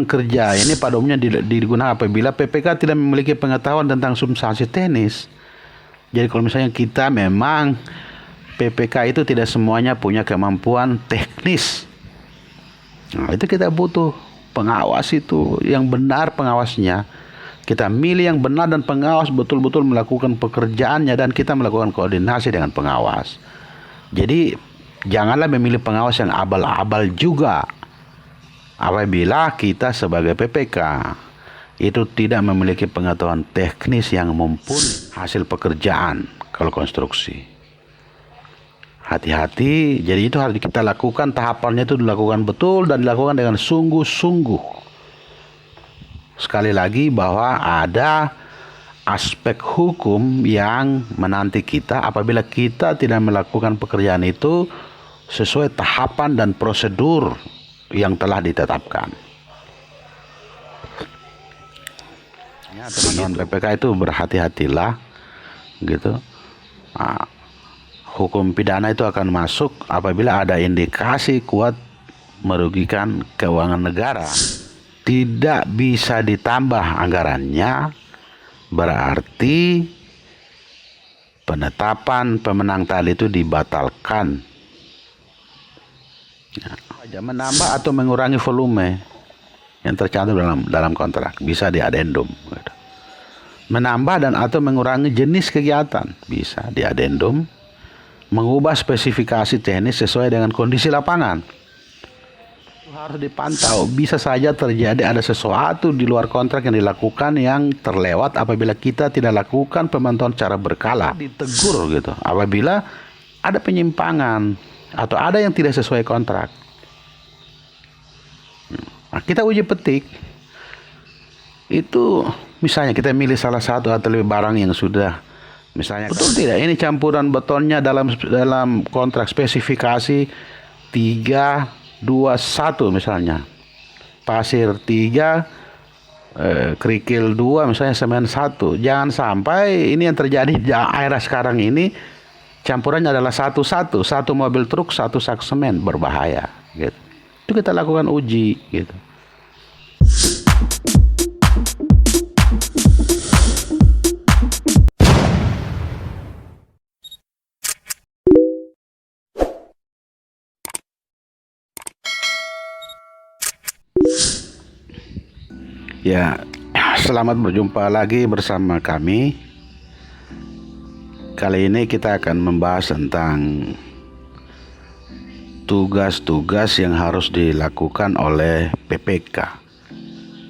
kerja ini pada umumnya digunakan apabila PPK tidak memiliki pengetahuan tentang substansi teknis. Jadi kalau misalnya kita memang PPK itu tidak semuanya punya kemampuan teknis, nah, itu kita butuh pengawas itu yang benar pengawasnya. Kita milih yang benar dan pengawas betul-betul melakukan pekerjaannya dan kita melakukan koordinasi dengan pengawas. Jadi janganlah memilih pengawas yang abal-abal juga. Apabila kita sebagai PPK itu tidak memiliki pengetahuan teknis yang mumpuni hasil pekerjaan kalau konstruksi. Hati-hati, jadi itu harus kita lakukan, tahapannya itu dilakukan betul dan dilakukan dengan sungguh-sungguh. Sekali lagi bahwa ada aspek hukum yang menanti kita apabila kita tidak melakukan pekerjaan itu sesuai tahapan dan prosedur yang telah ditetapkan. Ya, teman-teman PPK itu berhati-hatilah, gitu. Nah, hukum pidana itu akan masuk apabila ada indikasi kuat merugikan keuangan negara. Tidak bisa ditambah anggarannya, berarti penetapan pemenang tadi itu dibatalkan. Ya, menambah atau mengurangi volume yang tercantum dalam kontrak bisa diadendum. Menambah dan atau mengurangi jenis kegiatan bisa diadendum. Mengubah spesifikasi teknis sesuai dengan kondisi lapangan harus dipantau. Bisa saja terjadi ada sesuatu di luar kontrak yang dilakukan yang terlewat apabila kita tidak lakukan pemantauan secara berkala. Ditegur gitu apabila ada penyimpangan atau ada yang tidak sesuai kontrak. Nah, kita uji petik itu misalnya kita milih salah satu atau lebih barang yang sudah misalnya betul tidak ini campuran betonnya dalam kontrak spesifikasi 321 misalnya, pasir 3, kerikil 2, misalnya semen 1. Jangan sampai ini yang terjadi di daerah sekarang ini campurannya adalah satu mobil truk, satu sak semen, berbahaya gitu. Itu kita lakukan uji gitu. Ya, selamat berjumpa lagi bersama kami. Kali ini kita akan membahas tentang tugas-tugas yang harus dilakukan oleh PPK,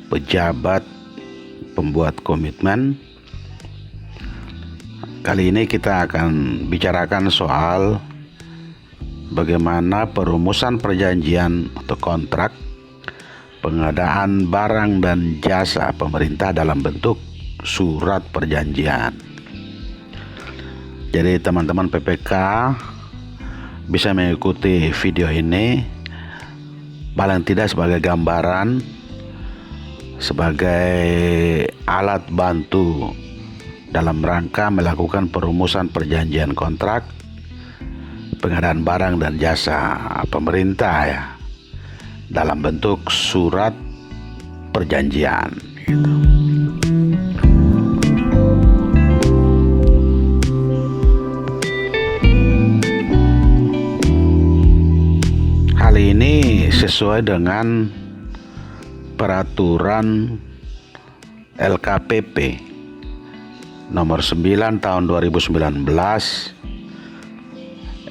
pejabat pembuat komitmen. Kali ini kita akan bicarakan soal bagaimana perumusan perjanjian atau kontrak pengadaan barang dan jasa pemerintah dalam bentuk surat perjanjian. Jadi teman-teman PPK bisa mengikuti video ini paling tidak sebagai gambaran, sebagai alat bantu dalam rangka melakukan perumusan perjanjian kontrak pengadaan barang dan jasa pemerintah ya, dalam bentuk surat perjanjian gitu. Hal ini sesuai dengan peraturan LKPP nomor 9 tahun 2019.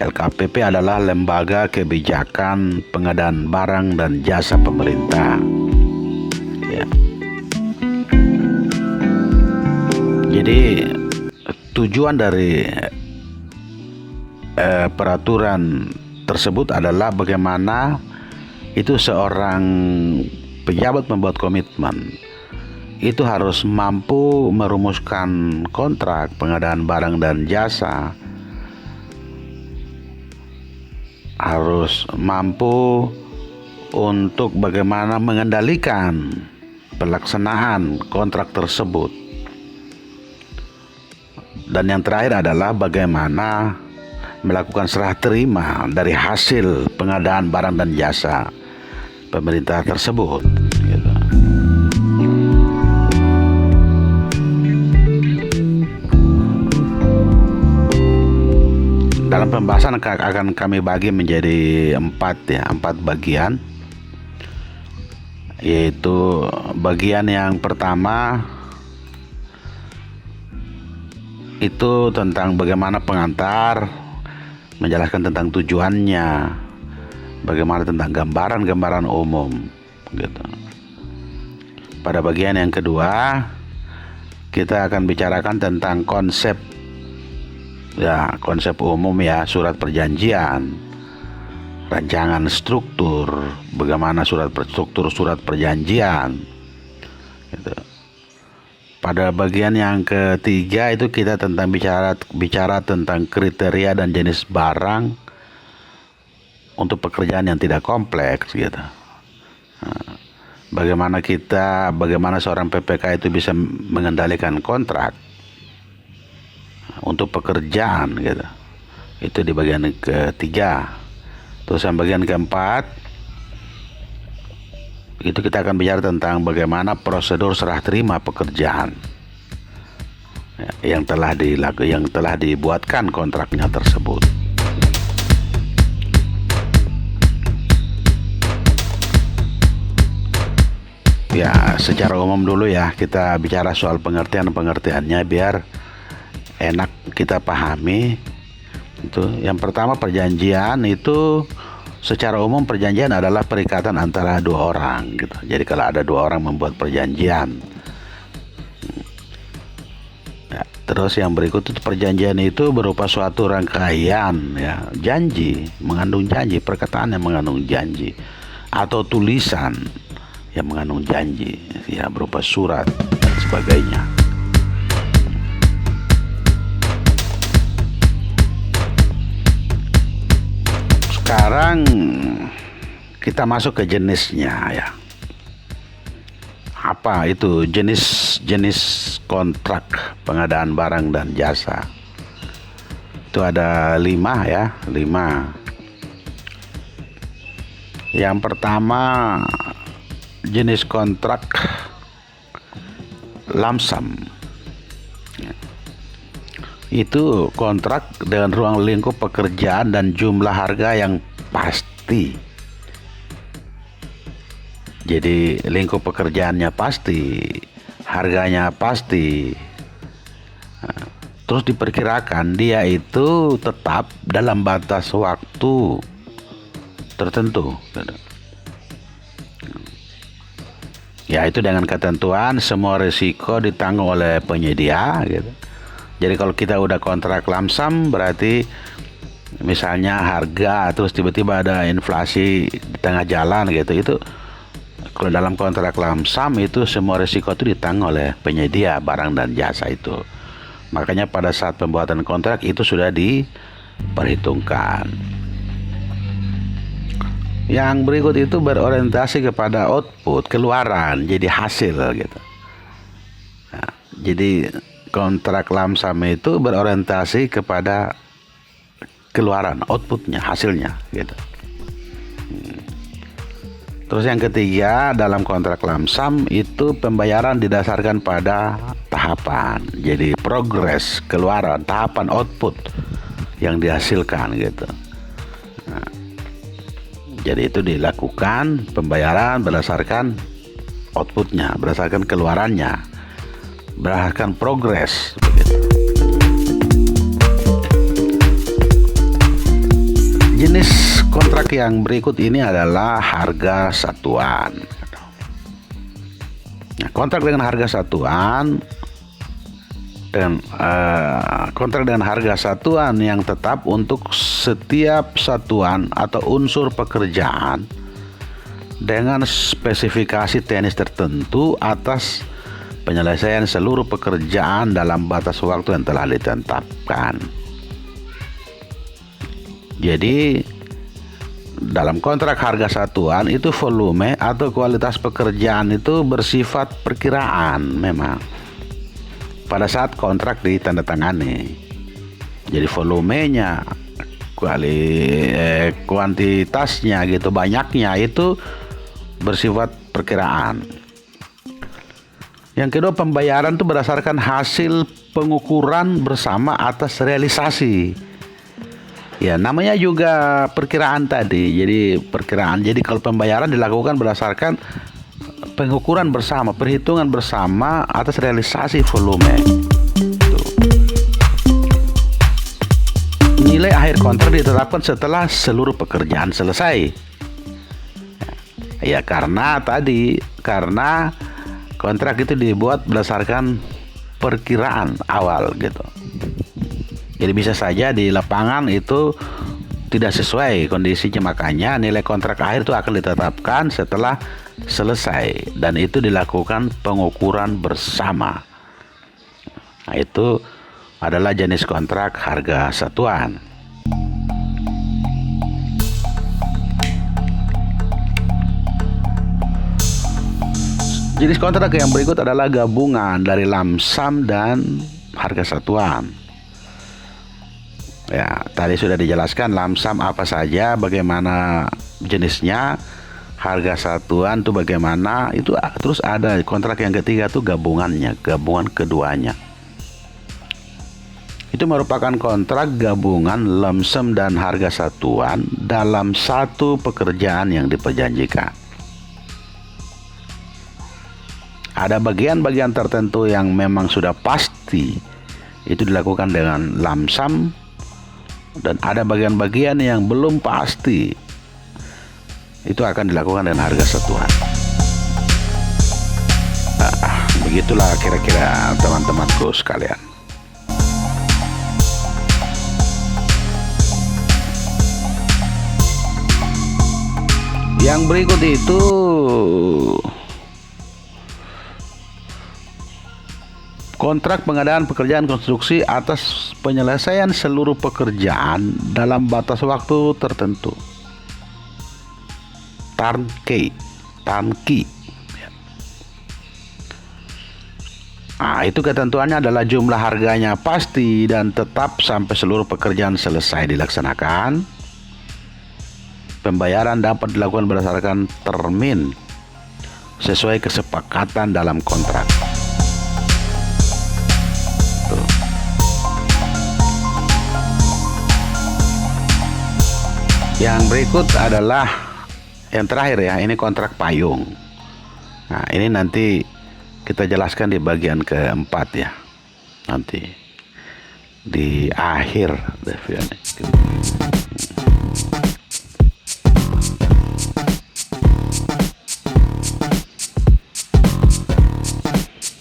LKPP adalah lembaga kebijakan pengadaan barang dan jasa pemerintah. Ya. Jadi tujuan dari peraturan tersebut adalah bagaimana itu seorang pejabat membuat komitmen itu harus mampu merumuskan kontrak pengadaan barang dan jasa, harus mampu untuk bagaimana mengendalikan pelaksanaan kontrak tersebut. Dan yang terakhir adalah bagaimana melakukan serah terima dari hasil pengadaan barang dan jasa pemerintah tersebut gitu. pembahasan akan kami bagi menjadi 4 bagian. Yaitu bagian yang pertama itu tentang bagaimana pengantar menjelaskan tentang tujuannya, bagaimana tentang gambaran-gambaran umum gitu. Pada bagian yang kedua kita akan bicarakan tentang konsep umum surat perjanjian, rancangan struktur, bagaimana struktur surat perjanjian gitu. Pada bagian yang ketiga itu kita bicara tentang kriteria dan jenis barang untuk pekerjaan yang tidak kompleks gitu. Bagaimana seorang PPK itu bisa mengendalikan kontrak untuk pekerjaan gitu. Itu di bagian ketiga. Terus yang bagian keempat itu kita akan bicara tentang bagaimana prosedur serah terima pekerjaan yang telah dibuatkan kontraknya tersebut. Ya, secara umum dulu kita bicara soal pengertiannya biar enak kita pahami. Itu yang pertama, perjanjian itu secara umum perjanjian adalah perikatan antara 2 orang gitu. Jadi kalau ada 2 orang membuat perjanjian. Terus yang berikut itu perjanjian itu berupa suatu rangkaian janji, mengandung janji, perkataan yang mengandung janji, atau tulisan yang mengandung janji berupa surat dan sebagainya. Sekarang kita masuk ke jenisnya Apa itu jenis kontrak pengadaan barang dan jasa? Itu ada 5 Yang pertama, jenis kontrak lump sum. Itu kontrak dengan ruang lingkup pekerjaan dan jumlah harga yang pasti. Jadi lingkup pekerjaannya pasti, harganya pasti. Terus diperkirakan dia itu tetap dalam batas waktu tertentu. Ya, itu dengan ketentuan semua risiko ditanggung oleh penyedia gitu. Jadi kalau kita udah kontrak lump sum, berarti misalnya harga terus tiba-tiba ada inflasi di tengah jalan gitu. Itu kalau dalam kontrak lump sum itu semua risiko itu ditanggung oleh penyedia barang dan jasa itu. Makanya pada saat pembuatan kontrak itu sudah diperhitungkan. Yang berikut itu berorientasi kepada output, keluaran, jadi hasil gitu. Nah, jadi kontrak lump sum itu berorientasi kepada keluaran, outputnya, hasilnya gitu. Terus yang ketiga, dalam kontrak lump sum itu pembayaran didasarkan pada tahapan. Jadi progres, keluaran, tahapan output yang dihasilkan gitu. Nah, jadi itu dilakukan pembayaran berdasarkan outputnya, berdasarkan keluarannya, berdasarkan progres begitu. Jenis kontrak yang berikut ini adalah harga satuan. Nah, kontrak dengan harga satuan kontrak dengan harga satuan yang tetap untuk setiap satuan atau unsur pekerjaan dengan spesifikasi teknis tertentu atas penyelesaian seluruh pekerjaan dalam batas waktu yang telah ditetapkan. Jadi dalam kontrak harga satuan itu volume atau kualitas pekerjaan itu bersifat perkiraan memang pada saat kontrak ditandatangani. Jadi volumenya, kuantitasnya gitu, banyaknya itu bersifat perkiraan. Yang kedua, pembayaran itu berdasarkan hasil pengukuran bersama atas realisasi. Ya, namanya juga perkiraan tadi. Jadi perkiraan. Jadi kalau pembayaran dilakukan berdasarkan pengukuran bersama, perhitungan bersama atas realisasi volume. Tuh. Nilai akhir kontrak ditetapkan setelah seluruh pekerjaan selesai. Ya, karena kontrak itu dibuat berdasarkan perkiraan awal gitu. Jadi bisa saja di lapangan itu tidak sesuai kondisinya, makanya nilai kontrak akhir itu akan ditetapkan setelah selesai dan itu dilakukan pengukuran bersama. Nah, itu adalah jenis kontrak harga satuan. Jenis kontrak yang berikut adalah gabungan dari lamsam dan harga satuan. Ya, tadi sudah dijelaskan lamsam apa saja, bagaimana jenisnya, harga satuan itu bagaimana, itu terus ada kontrak yang ketiga tuh gabungannya, gabungan keduanya. Itu merupakan kontrak gabungan lamsam dan harga satuan dalam satu pekerjaan yang diperjanjikan. Ada bagian-bagian tertentu yang memang sudah pasti itu dilakukan dengan lamsam, dan ada bagian-bagian yang belum pasti itu akan dilakukan dengan harga satuan. Begitulah kira-kira teman-temanku sekalian. Yang berikut itu kontrak pengadaan pekerjaan konstruksi atas penyelesaian seluruh pekerjaan dalam batas waktu tertentu. Turnkey. Nah, itu ketentuannya adalah jumlah harganya pasti dan tetap sampai seluruh pekerjaan selesai dilaksanakan. Pembayaran dapat dilakukan berdasarkan termin sesuai kesepakatan dalam kontrak. Yang berikut adalah yang terakhir ya, ini kontrak payung. Nah, ini nanti kita jelaskan di bagian keempat ya, nanti di akhir review ini.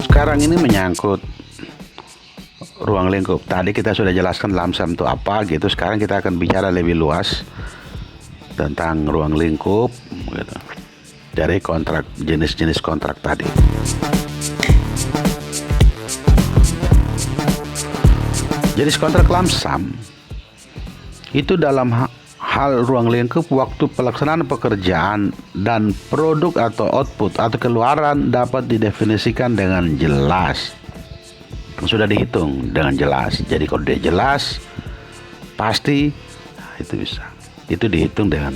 Sekarang ini menyangkut ruang lingkup. Tadi kita sudah jelaskan lamsam itu apa gitu. Sekarang kita akan bicara lebih luas tentang ruang lingkup gitu, dari kontrak, jenis-jenis kontrak tadi. Jenis kontrak lamsam itu dalam hal ruang lingkup waktu pelaksanaan pekerjaan dan produk atau output atau keluaran dapat didefinisikan dengan jelas. Sudah dihitung dengan jelas. Jadi kalau dia jelas pasti, itu bisa. Itu dihitung dengan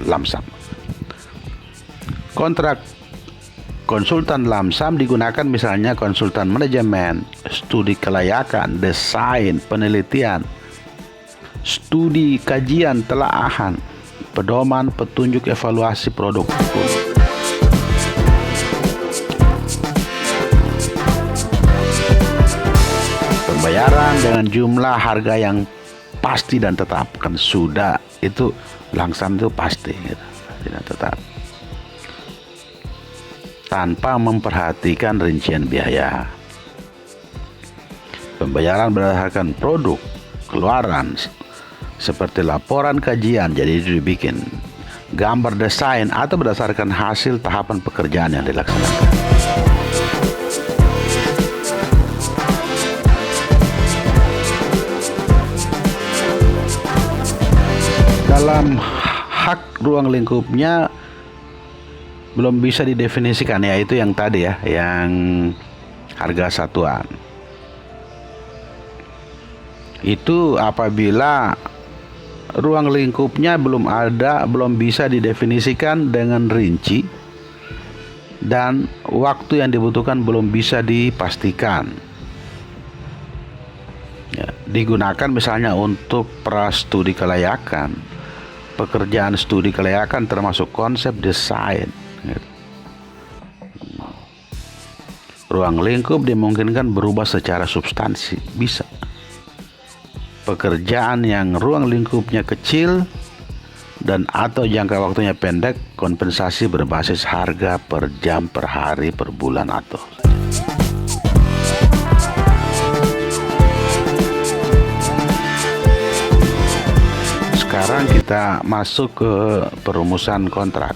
lamsam. Kontrak konsultan lamsam digunakan misalnya konsultan manajemen, studi kelayakan, desain, penelitian, studi kajian telaahan, pedoman, petunjuk, evaluasi produk. Pembayaran dengan jumlah harga yang pasti dan tetap, kan sudah itu langsam itu pasti gitu, tidak tetap, tanpa memperhatikan rincian biaya. Pembayaran berdasarkan produk keluaran seperti laporan kajian, jadi itu dibikin gambar desain atau berdasarkan hasil tahapan pekerjaan yang dilaksanakan. Dalam hak ruang lingkupnya belum bisa didefinisikan, yaitu yang tadi ya, yang harga satuan. Itu apabila ruang lingkupnya belum bisa didefinisikan dengan rinci dan waktu yang dibutuhkan belum bisa dipastikan. Ya, digunakan misalnya untuk prastudi kelayakan, pekerjaan studi kelayakan termasuk konsep desain. Ruang lingkup dimungkinkan berubah secara substansi, bisa. Pekerjaan yang ruang lingkupnya kecil dan atau jangka waktunya pendek, kompensasi berbasis harga per jam, per hari, per bulan atau. Sekarang kita masuk ke perumusan kontrak.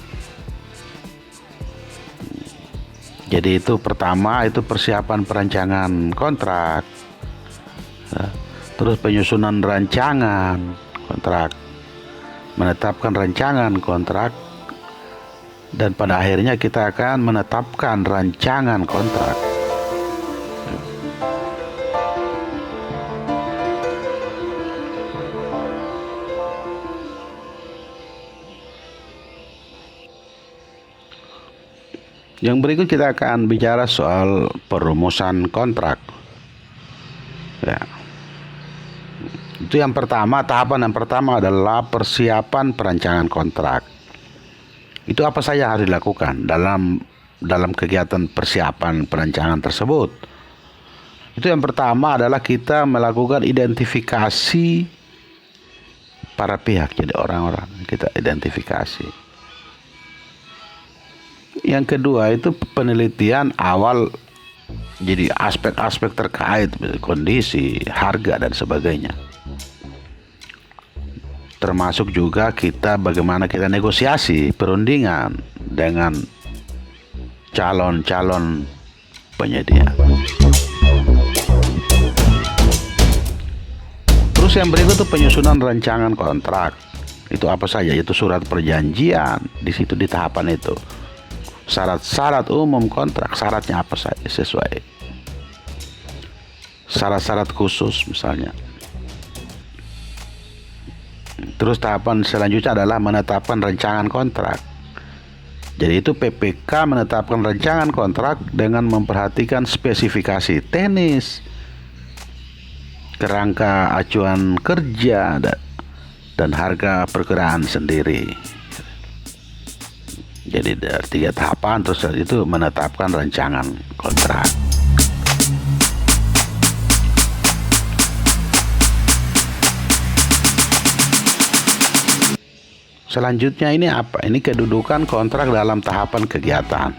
Jadi itu pertama itu persiapan perancangan kontrak, terus penyusunan rancangan kontrak, menetapkan rancangan kontrak, dan pada akhirnya kita akan menetapkan rancangan kontrak. Yang berikut kita akan bicara soal perumusan kontrak. Ya. Itu yang pertama, tahapan yang pertama adalah persiapan perancangan kontrak. Itu apa saja harus dilakukan dalam kegiatan persiapan perancangan tersebut. Itu yang pertama adalah kita melakukan identifikasi para pihak, jadi orang-orang kita identifikasi. Yang kedua itu penelitian awal, jadi aspek-aspek terkait kondisi, harga dan sebagainya. Termasuk juga kita bagaimana kita negosiasi perundingan dengan calon-calon penyedia. Terus yang berikut itu penyusunan rancangan kontrak. Itu apa saja? Itu surat perjanjian di situ di tahapan itu. Syarat-syarat umum kontrak, syaratnya apa saja sesuai. Syarat-syarat khusus misalnya. Terus tahapan selanjutnya adalah menetapkan rancangan kontrak. Jadi itu PPK menetapkan rancangan kontrak dengan memperhatikan spesifikasi teknis, kerangka acuan kerja, dan harga perkiraan sendiri. Jadi dari 3 tahapan, terus itu menetapkan rancangan kontrak. Selanjutnya ini apa? Ini kedudukan kontrak dalam tahapan kegiatan.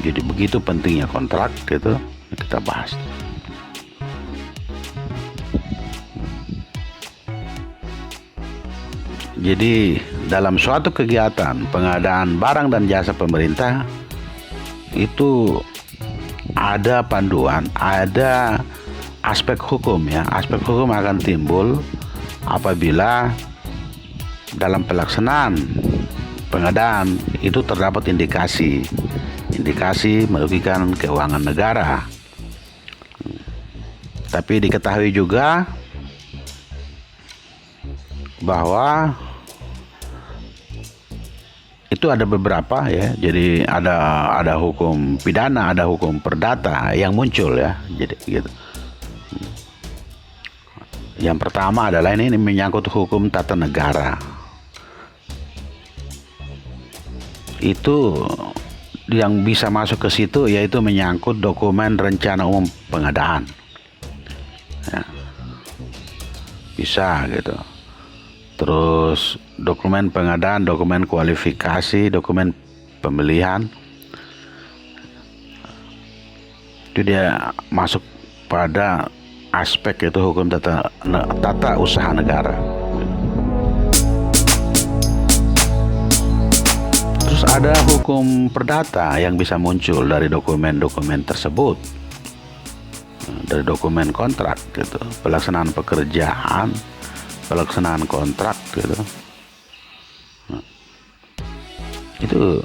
Jadi begitu pentingnya kontrak, gitu kita bahas. Jadi dalam suatu kegiatan pengadaan barang dan jasa pemerintah itu ada panduan, ada aspek hukum ya. Aspek hukum akan timbul apabila dalam pelaksanaan pengadaan itu terdapat indikasi merugikan keuangan negara. Tapi diketahui juga bahwa itu ada beberapa ya, jadi ada hukum pidana, ada hukum perdata yang muncul ya, jadi gitu. Yang pertama adalah ini menyangkut hukum tata negara. Itu yang bisa masuk ke situ yaitu menyangkut dokumen rencana umum pengadaan. Ya. Bisa gitu. Terus dokumen pengadaan, dokumen kualifikasi, dokumen pemilihan, itu dia masuk pada aspek itu hukum tata usaha negara. Terus ada hukum perdata yang bisa muncul dari dokumen-dokumen tersebut, dari dokumen kontrak gitu, pelaksanaan pekerjaan, pelaksanaan kontrak gitu. Itu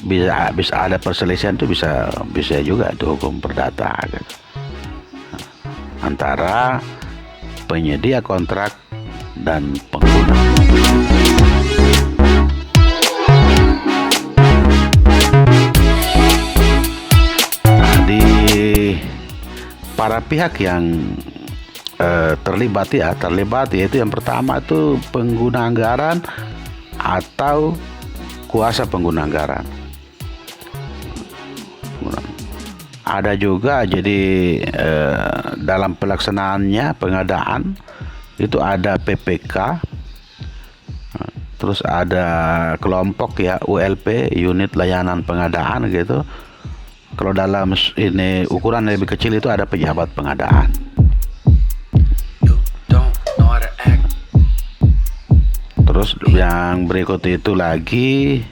bisa ada perselisihan, itu bisa juga itu hukum perdata gitu. Antara penyedia kontrak dan pengguna. Nah, di para pihak yang terlibat yaitu yang pertama itu pengguna anggaran atau kuasa pengguna anggaran. Ada juga jadi dalam pelaksanaannya pengadaan itu ada PPK, terus ada kelompok ya ULP, unit layanan pengadaan gitu. Kalau dalam ini ukuran lebih kecil itu ada pejabat pengadaan. Terus yang berikut itu lagi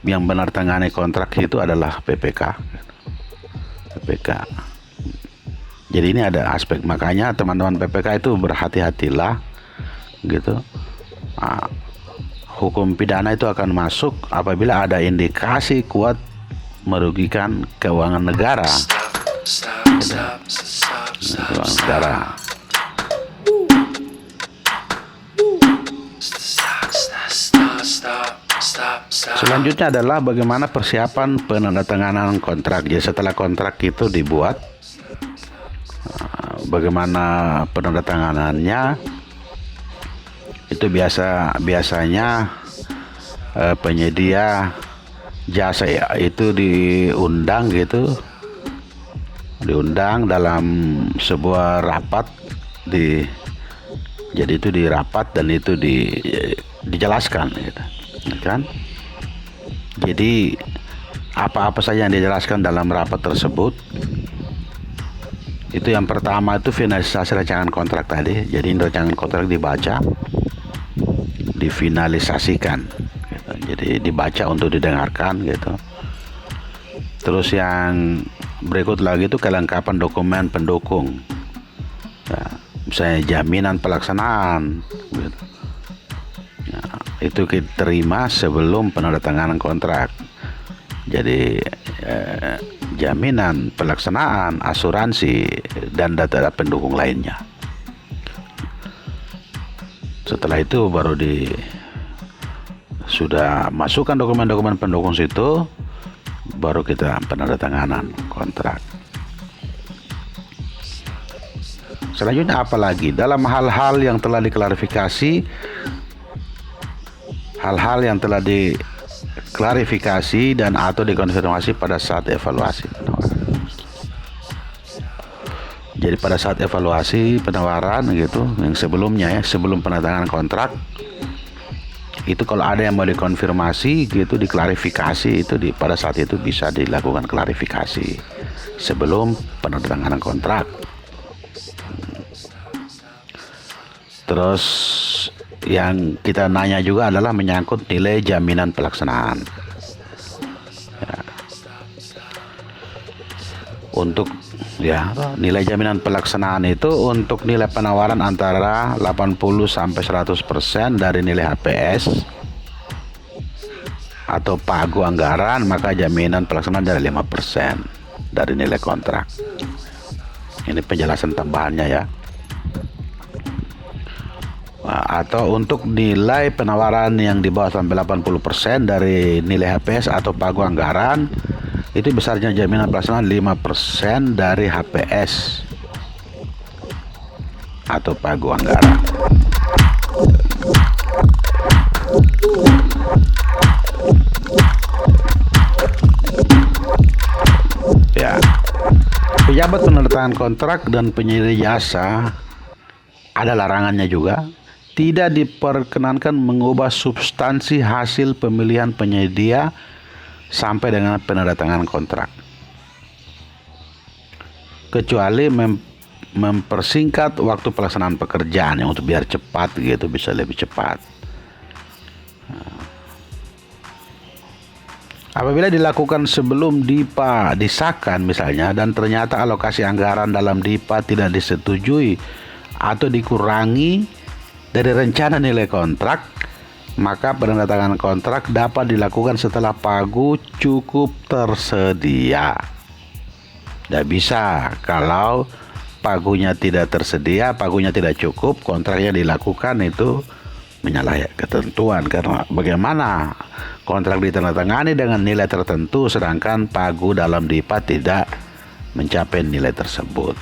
yang benar tangani kontrak itu adalah PPK. Jadi ini ada aspek, makanya teman-teman PPK itu berhati-hatilah gitu. Hukum pidana itu akan masuk apabila ada indikasi kuat merugikan keuangan negara. Keuangan negara. Selanjutnya adalah bagaimana persiapan penandatanganan kontrak. Jadi setelah kontrak itu dibuat, bagaimana penandatanganannya? Itu biasanya penyedia jasa ya, itu diundang dalam sebuah rapat jadi itu di rapat dan itu dijelaskan gitu, kan? Jadi apa-apa saja yang dijelaskan dalam rapat tersebut. Itu yang pertama itu finalisasi rancangan kontrak tadi. Jadi rancangan kontrak dibaca, difinalisasikan gitu. Jadi dibaca untuk didengarkan gitu. Terus yang berikut lagi itu kelengkapan dokumen pendukung ya, misalnya jaminan pelaksanaan gitu. Ya, itu kita terima sebelum penandatanganan kontrak. Jadi jaminan pelaksanaan, asuransi, dan data pendukung lainnya. Setelah itu baru sudah masukkan dokumen-dokumen pendukung situ, baru kita penandatanganan kontrak. Selanjutnya apa lagi? Dalam hal-hal yang telah diklarifikasi, dan atau dikonfirmasi pada saat evaluasi penawaran. Jadi pada saat evaluasi penawaran gitu, yang sebelumnya ya, sebelum penandatanganan kontrak, itu kalau ada yang mau dikonfirmasi gitu, diklarifikasi, itu pada saat itu bisa dilakukan klarifikasi sebelum penandatanganan kontrak. Terus yang kita nanya juga adalah menyangkut nilai jaminan pelaksanaan. Ya. Untuk nilai jaminan pelaksanaan itu untuk nilai penawaran antara 80 sampai 100% dari nilai HPS atau pagu anggaran, maka jaminan pelaksanaan dari 5% dari nilai kontrak. Ini penjelasan tambahannya ya. Atau untuk nilai penawaran yang di bawah sampai 80% dari nilai HPS atau pagu anggaran, itu besarnya jaminan pelaksanaan 5% dari HPS atau pagu anggaran. Ya, pejabat penandatanganan kontrak dan penyedia jasa ada larangannya juga. Tidak diperkenankan mengubah substansi hasil pemilihan penyedia sampai dengan penandatanganan kontrak, kecuali mempersingkat waktu pelaksanaan pekerjaan yang untuk biar cepat gitu, bisa lebih cepat. Apabila dilakukan sebelum DIPA disahkan misalnya, dan ternyata alokasi anggaran dalam DIPA tidak disetujui atau dikurangi dari rencana nilai kontrak, maka penandatanganan kontrak dapat dilakukan setelah pagu cukup tersedia. Tidak bisa kalau pagunya tidak tersedia, pagunya tidak cukup, kontraknya dilakukan, itu menyalahi ketentuan. Karena bagaimana kontrak ditandatangani dengan nilai tertentu sedangkan pagu dalam DIPA tidak mencapai nilai tersebut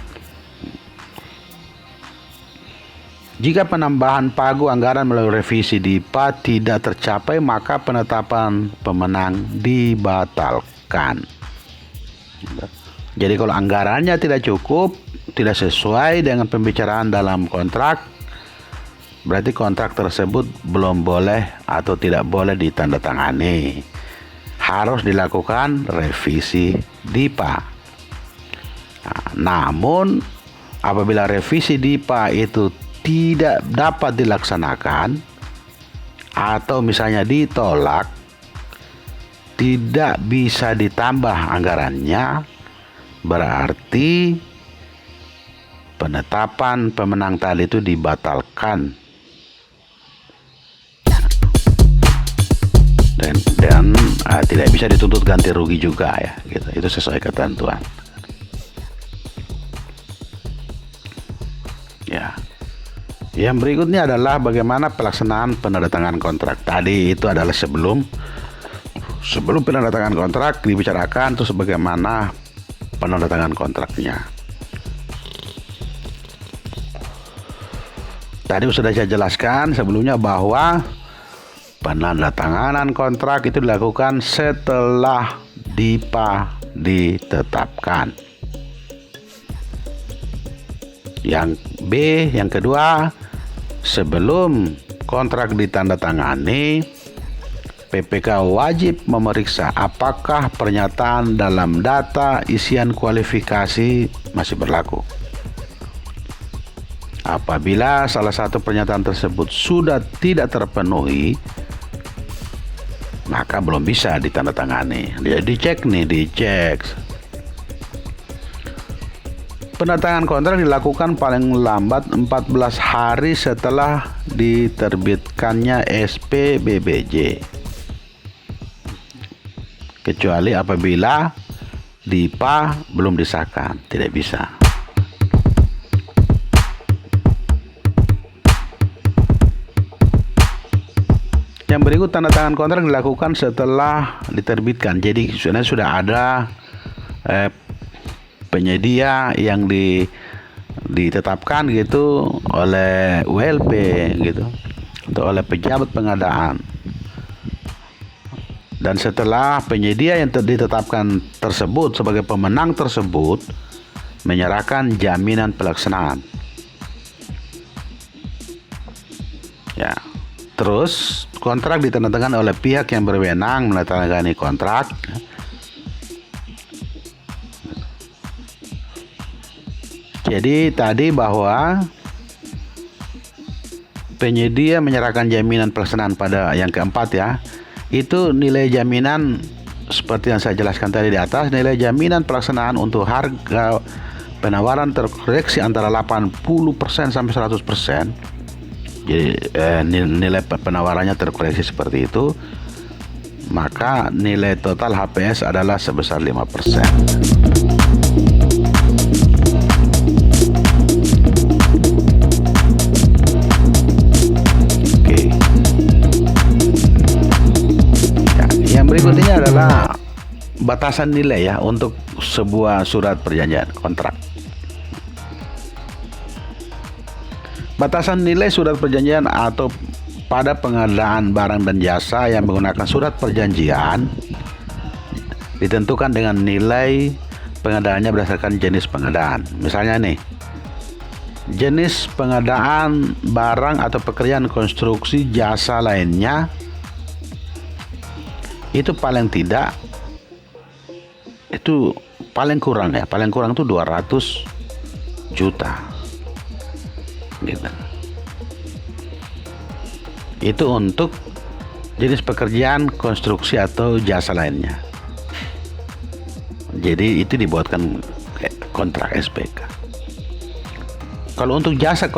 Jika penambahan pagu anggaran melalui revisi DIPA tidak tercapai, maka penetapan pemenang dibatalkan. Jadi kalau anggarannya tidak cukup, tidak sesuai dengan pembicaraan dalam kontrak, berarti kontrak tersebut belum boleh atau tidak boleh ditandatangani. Harus dilakukan revisi DIPA. Namun apabila revisi DIPA itu tidak dapat dilaksanakan atau misalnya ditolak, tidak bisa ditambah anggarannya, berarti penetapan pemenang tadi itu dibatalkan dan tidak bisa dituntut ganti rugi juga ya, gitu. Itu sesuai ketentuan. Ya. Yang berikutnya adalah bagaimana pelaksanaan penandatanganan kontrak. Tadi itu adalah sebelum penandatanganan kontrak dibicarakan terus bagaimana penandatanganan kontraknya. Tadi sudah saya jelaskan sebelumnya bahwa penandatanganan kontrak itu dilakukan setelah DIPA ditetapkan. Yang B, yang kedua, sebelum kontrak ditandatangani, PPK wajib memeriksa apakah pernyataan dalam data isian kualifikasi masih berlaku. Apabila salah satu pernyataan tersebut sudah tidak terpenuhi, maka belum bisa ditandatangani. Dia dicek. Penandatanganan kontrak dilakukan paling lambat 14 hari setelah diterbitkannya SPBBJ. Kecuali apabila DIPA belum disahkan, tidak bisa. Yang berikut, tanda tangan kontrak dilakukan setelah diterbitkan. Jadi sebenarnya sudah ada penyedia yang ditetapkan gitu oleh WLP gitu atau oleh pejabat pengadaan. Dan setelah penyedia yang ditetapkan tersebut sebagai pemenang tersebut menyerahkan jaminan pelaksanaan. Ya. Terus kontrak ditandatangani oleh pihak yang berwenang menandatangani kontrak. Jadi tadi bahwa penyedia menyerahkan jaminan pelaksanaan pada yang keempat ya. Itu nilai jaminan seperti yang saya jelaskan tadi di atas, nilai jaminan pelaksanaan untuk harga penawaran terkoreksi antara 80% sampai 100%. Jadi nilai penawarannya terkoreksi seperti itu, maka nilai total HPS adalah sebesar 5%. Berikutnya adalah batasan nilai ya untuk sebuah surat perjanjian kontrak. Batasan nilai surat perjanjian atau pada pengadaan barang dan jasa yang menggunakan surat perjanjian ditentukan dengan nilai pengadaannya berdasarkan jenis pengadaan. Misalnya nih, jenis pengadaan barang atau pekerjaan konstruksi jasa lainnya itu paling tidak, itu paling kurang ya, paling kurang itu 200 juta gitu. Itu untuk jenis pekerjaan konstruksi atau jasa lainnya. Jadi itu dibuatkan kontrak SPK. Kalau untuk jasa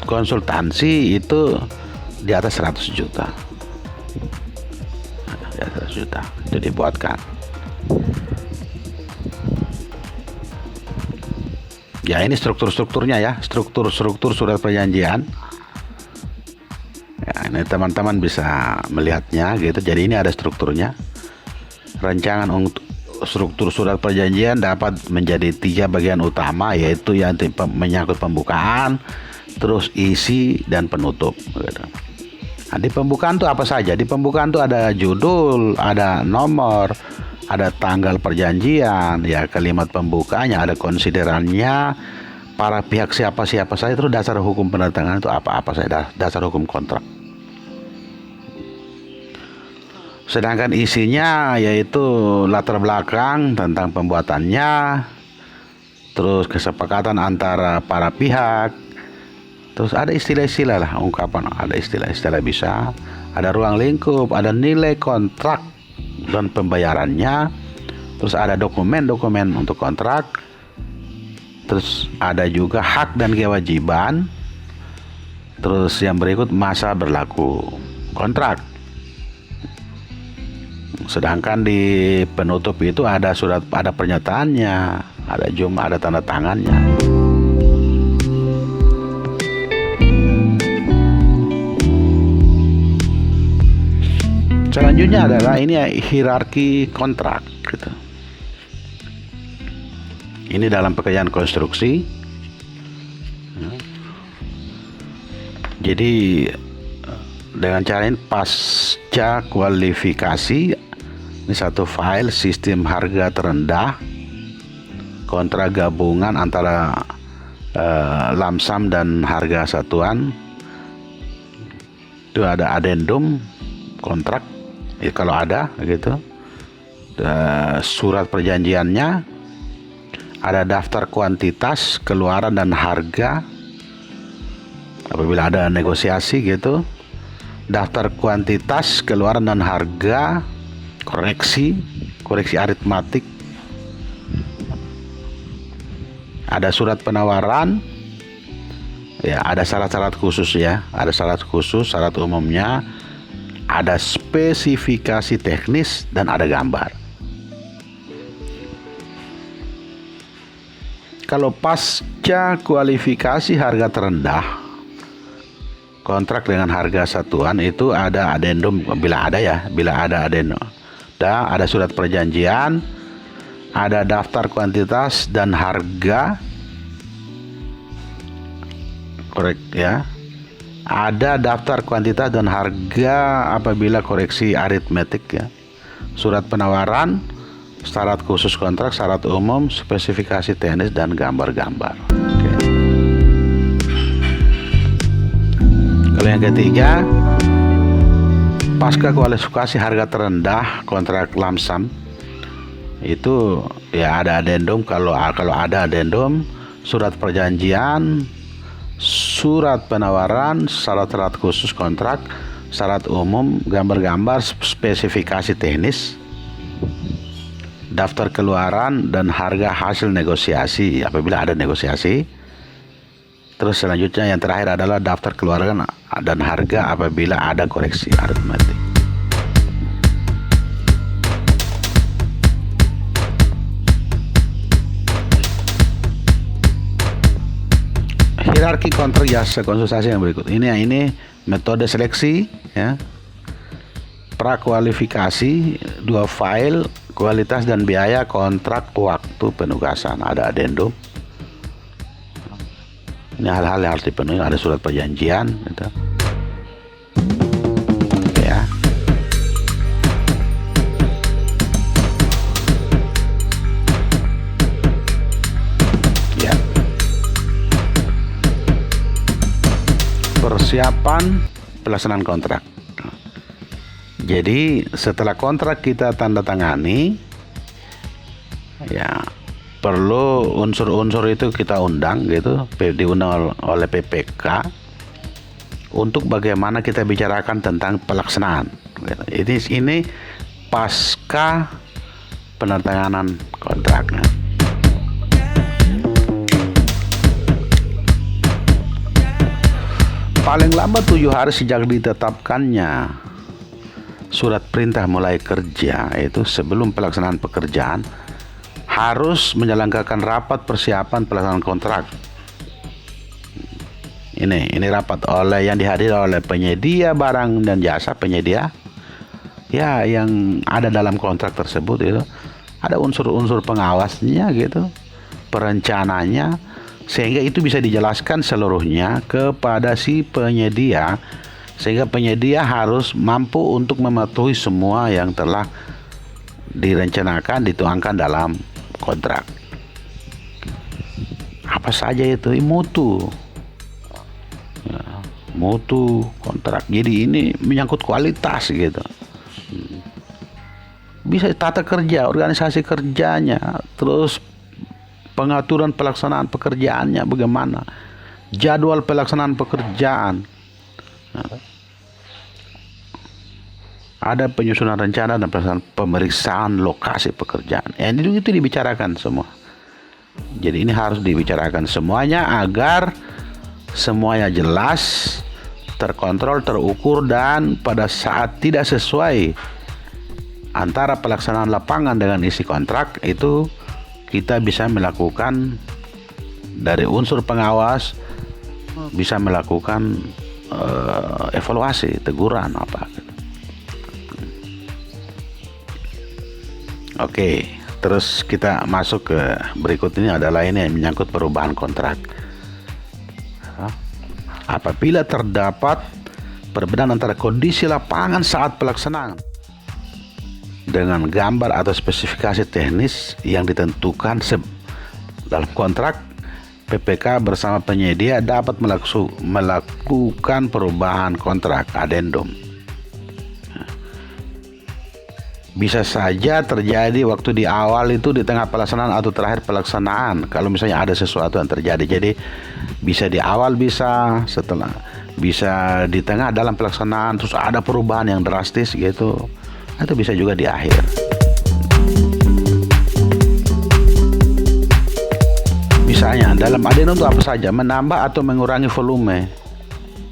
konsultansi itu di atas 100 juta. Juta itu dibuatkan. Ya, ini strukturnya ya, struktur surat perjanjian. Ya, ini teman-teman bisa melihatnya gitu. Jadi ini ada strukturnya. Rancangan untuk struktur surat perjanjian dapat menjadi 3 bagian utama, yaitu yang menyangkut pembukaan, terus isi dan penutup gitu. Nah, di pembukaan tuh apa saja? Di pembukaan tuh ada judul, ada nomor, ada tanggal perjanjian, ya kalimat pembukanya, ada konsiderannya, para pihak siapa saja, terus dasar hukum penandatanganan itu apa saja, dasar hukum kontrak. Sedangkan isinya yaitu latar belakang tentang pembuatannya, terus kesepakatan antara para pihak, terus ada istilah-istilah lah, ungkapan, ada istilah-istilah bisa, ada ruang lingkup, ada nilai kontrak dan pembayarannya, terus ada dokumen-dokumen untuk kontrak, terus ada juga hak dan kewajiban, terus yang berikut masa berlaku kontrak. Sedangkan di penutup itu ada surat, ada pernyataannya, ada ada tanda tangannya. Selanjutnya adalah ini hierarki kontrak gitu. Ini dalam pekerjaan konstruksi. Jadi dengan cara ini pasca kualifikasi, ini satu file sistem harga terendah, kontrak gabungan antara lamsam dan harga satuan. Itu ada adendum kontrak, ya, kalau ada gitu. Surat perjanjiannya, ada daftar kuantitas, keluaran dan harga apabila ada negosiasi gitu. Daftar kuantitas, keluaran dan harga, koreksi aritmatik, ada surat penawaran, ya ada syarat-syarat khusus, ya ada syarat khusus, syarat umumnya, ada spesifikasi teknis, dan ada gambar. Kalau pasca kualifikasi harga terendah, kontrak dengan harga satuan itu ada adendum, bila ada adendum. Ada surat perjanjian, ada daftar kuantitas dan harga, ya. Ada daftar kuantitas dan harga apabila koreksi aritmetik, ya. Surat penawaran, syarat khusus kontrak, syarat umum, spesifikasi teknis, dan gambar-gambar. Oke. Kalau yang ketiga, pasca kualifikasi harga terendah kontrak lamsam itu, ya ada adendum, kalau ada adendum, surat perjanjian, surat penawaran, syarat-syarat khusus kontrak, syarat umum, gambar-gambar, spesifikasi teknis, daftar keluaran dan harga hasil negosiasi apabila ada negosiasi. Terus selanjutnya yang terakhir adalah daftar keluaran dan harga apabila ada koreksi aritmetik. Hierarki kontrak jasa konsultasi yang berikut. Ini metode seleksi, ya. Prakualifikasi, 2 file, kualitas dan biaya kontrak, waktu penugasan, ada adendum. Ini hal-hal yang harus dipenuhi, ada surat perjanjian gitu. Ya. Ya. Persiapan pelaksanaan kontrak. Jadi setelah kontrak kita tanda tangani, ya perlu unsur-unsur itu kita undang gitu, diundang oleh PPK untuk bagaimana kita bicarakan tentang pelaksanaan. Ini pasca penandatanganan kontraknya. Paling lambat 7 hari sejak ditetapkannya surat perintah mulai kerja, itu sebelum pelaksanaan pekerjaan harus menyelenggarakan rapat persiapan pelaksanaan kontrak. Ini rapat yang dihadiri oleh penyedia barang dan jasa, penyedia, ya, yang ada dalam kontrak tersebut itu. Ada unsur-unsur pengawasnya gitu, perencananya, sehingga itu bisa dijelaskan seluruhnya kepada si penyedia, sehingga penyedia harus mampu untuk mematuhi semua yang telah direncanakan, dituangkan dalam kontrak. Apa saja itu? Mutu, ya, mutu kontrak. Jadi ini menyangkut kualitas gitu. Bisa tata kerja, organisasi kerjanya, terus pengaturan pelaksanaan pekerjaannya bagaimana, jadwal pelaksanaan pekerjaan, ada penyusunan rencana dan pelaksanaan pemeriksaan lokasi pekerjaan. Itu dibicarakan semua. Jadi ini harus dibicarakan semuanya agar semuanya jelas, terkontrol, terukur, dan pada saat tidak sesuai antara pelaksanaan lapangan dengan isi kontrak itu kita bisa melakukan dari unsur pengawas, bisa melakukan evaluasi, teguran apa. Oke, terus kita masuk ke berikut. Ini adalah ini yang menyangkut perubahan kontrak. Apabila terdapat perbedaan antara kondisi lapangan saat pelaksanaan dengan gambar atau spesifikasi teknis yang ditentukan dalam kontrak, PPK bersama penyedia dapat melakukan perubahan kontrak, adendum. Bisa saja terjadi waktu di awal itu, di tengah pelaksanaan, atau terakhir pelaksanaan kalau misalnya ada sesuatu yang terjadi. Jadi bisa di awal, bisa setelah, bisa di tengah dalam pelaksanaan, terus ada perubahan yang drastis gitu. Atau bisa juga di akhir. Misalnya dalam adendum itu apa saja? Menambah atau mengurangi volume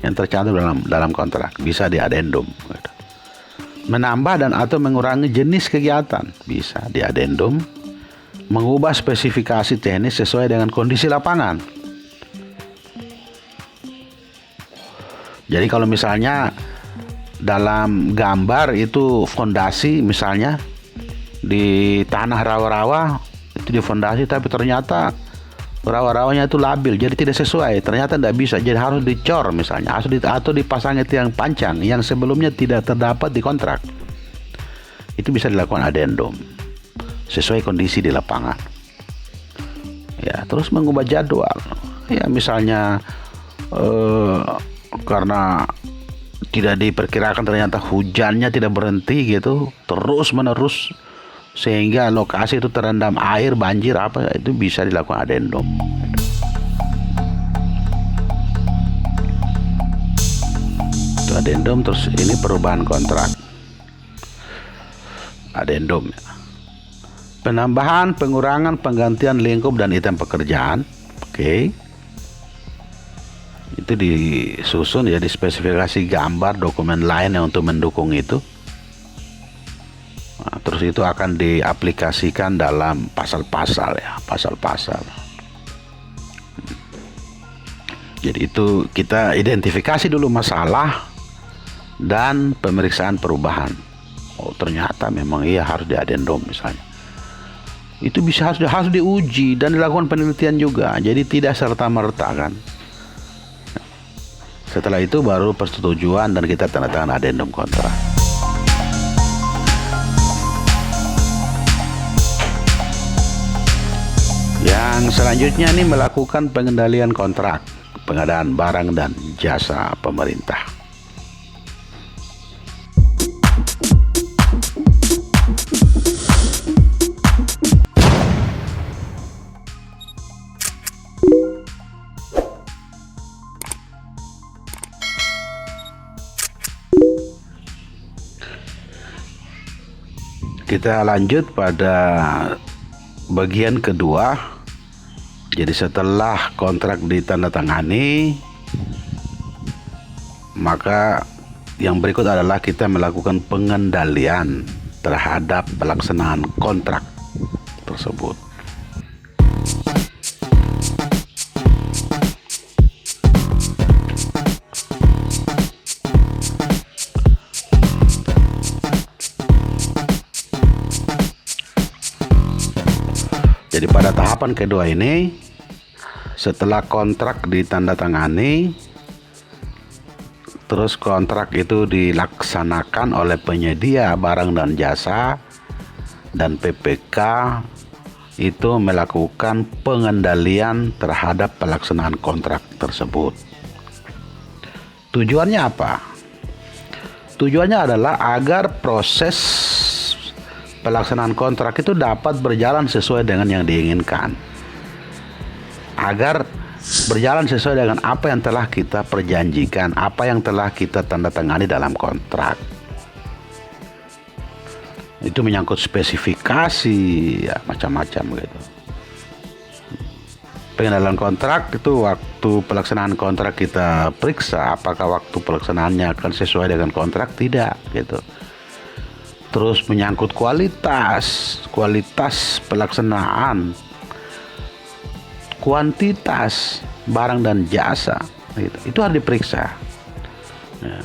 yang tercantum dalam kontrak, bisa di adendum. Menambah dan atau mengurangi jenis kegiatan, bisa di adendum. Mengubah spesifikasi teknis sesuai dengan kondisi lapangan. Jadi kalau misalnya dalam gambar itu fondasi, misalnya di tanah rawa-rawa itu di fondasi, tapi ternyata rawa-rawanya itu labil, jadi tidak sesuai, ternyata tidak bisa, jadi harus dicor misalnya, atau dipasang tiang pancang yang sebelumnya tidak terdapat di kontrak. Itu bisa dilakukan adendum sesuai kondisi di lapangan. Ya, terus mengubah jadwal. Ya, misalnya karena tidak diperkirakan ternyata hujannya tidak berhenti gitu, terus menerus, sehingga lokasi itu terendam air, banjir apa, itu bisa dilakukan adendum. Itu adendum. Terus ini perubahan kontrak, adendum. Penambahan, pengurangan, penggantian lingkup dan item pekerjaan. Oke. Itu disusun ya, di spesifikasi gambar, dokumen lain yang untuk mendukung itu. Nah, terus itu akan diaplikasikan dalam pasal-pasal ya, pasal-pasal. Jadi itu kita identifikasi dulu masalah dan pemeriksaan perubahan. Oh, ternyata memang iya harus di adendum misalnya. Itu bisa harus diuji dan dilakukan penelitian juga. Jadi tidak serta-merta kan. Setelah itu baru persetujuan dan kita tanda tangan adendum kontrak. Yang selanjutnya ini melakukan pengendalian kontrak, pengadaan barang dan jasa pemerintah. Kita lanjut pada bagian kedua. Jadi setelah kontrak ditandatangani, maka yang berikut adalah kita melakukan pengendalian terhadap pelaksanaan kontrak tersebut. Jadi pada tahapan kedua ini, Setelah kontrak ditandatangani, terus kontrak itu dilaksanakan oleh penyedia barang dan jasa, dan PPK itu melakukan pengendalian terhadap pelaksanaan kontrak tersebut. Tujuannya apa? Tujuannya adalah agar proses pelaksanaan kontrak itu dapat berjalan sesuai dengan yang diinginkan. Agar berjalan sesuai dengan apa yang telah kita perjanjikan, apa yang telah kita tanda tangani dalam kontrak. Itu menyangkut spesifikasi, ya macam-macam gitu. Pengendalian kontrak itu waktu pelaksanaan kontrak kita periksa apakah waktu pelaksanaannya akan sesuai dengan kontrak, tidak gitu. Terus menyangkut kualitas pelaksanaan, kuantitas barang dan jasa gitu. Itu harus diperiksa. Ya.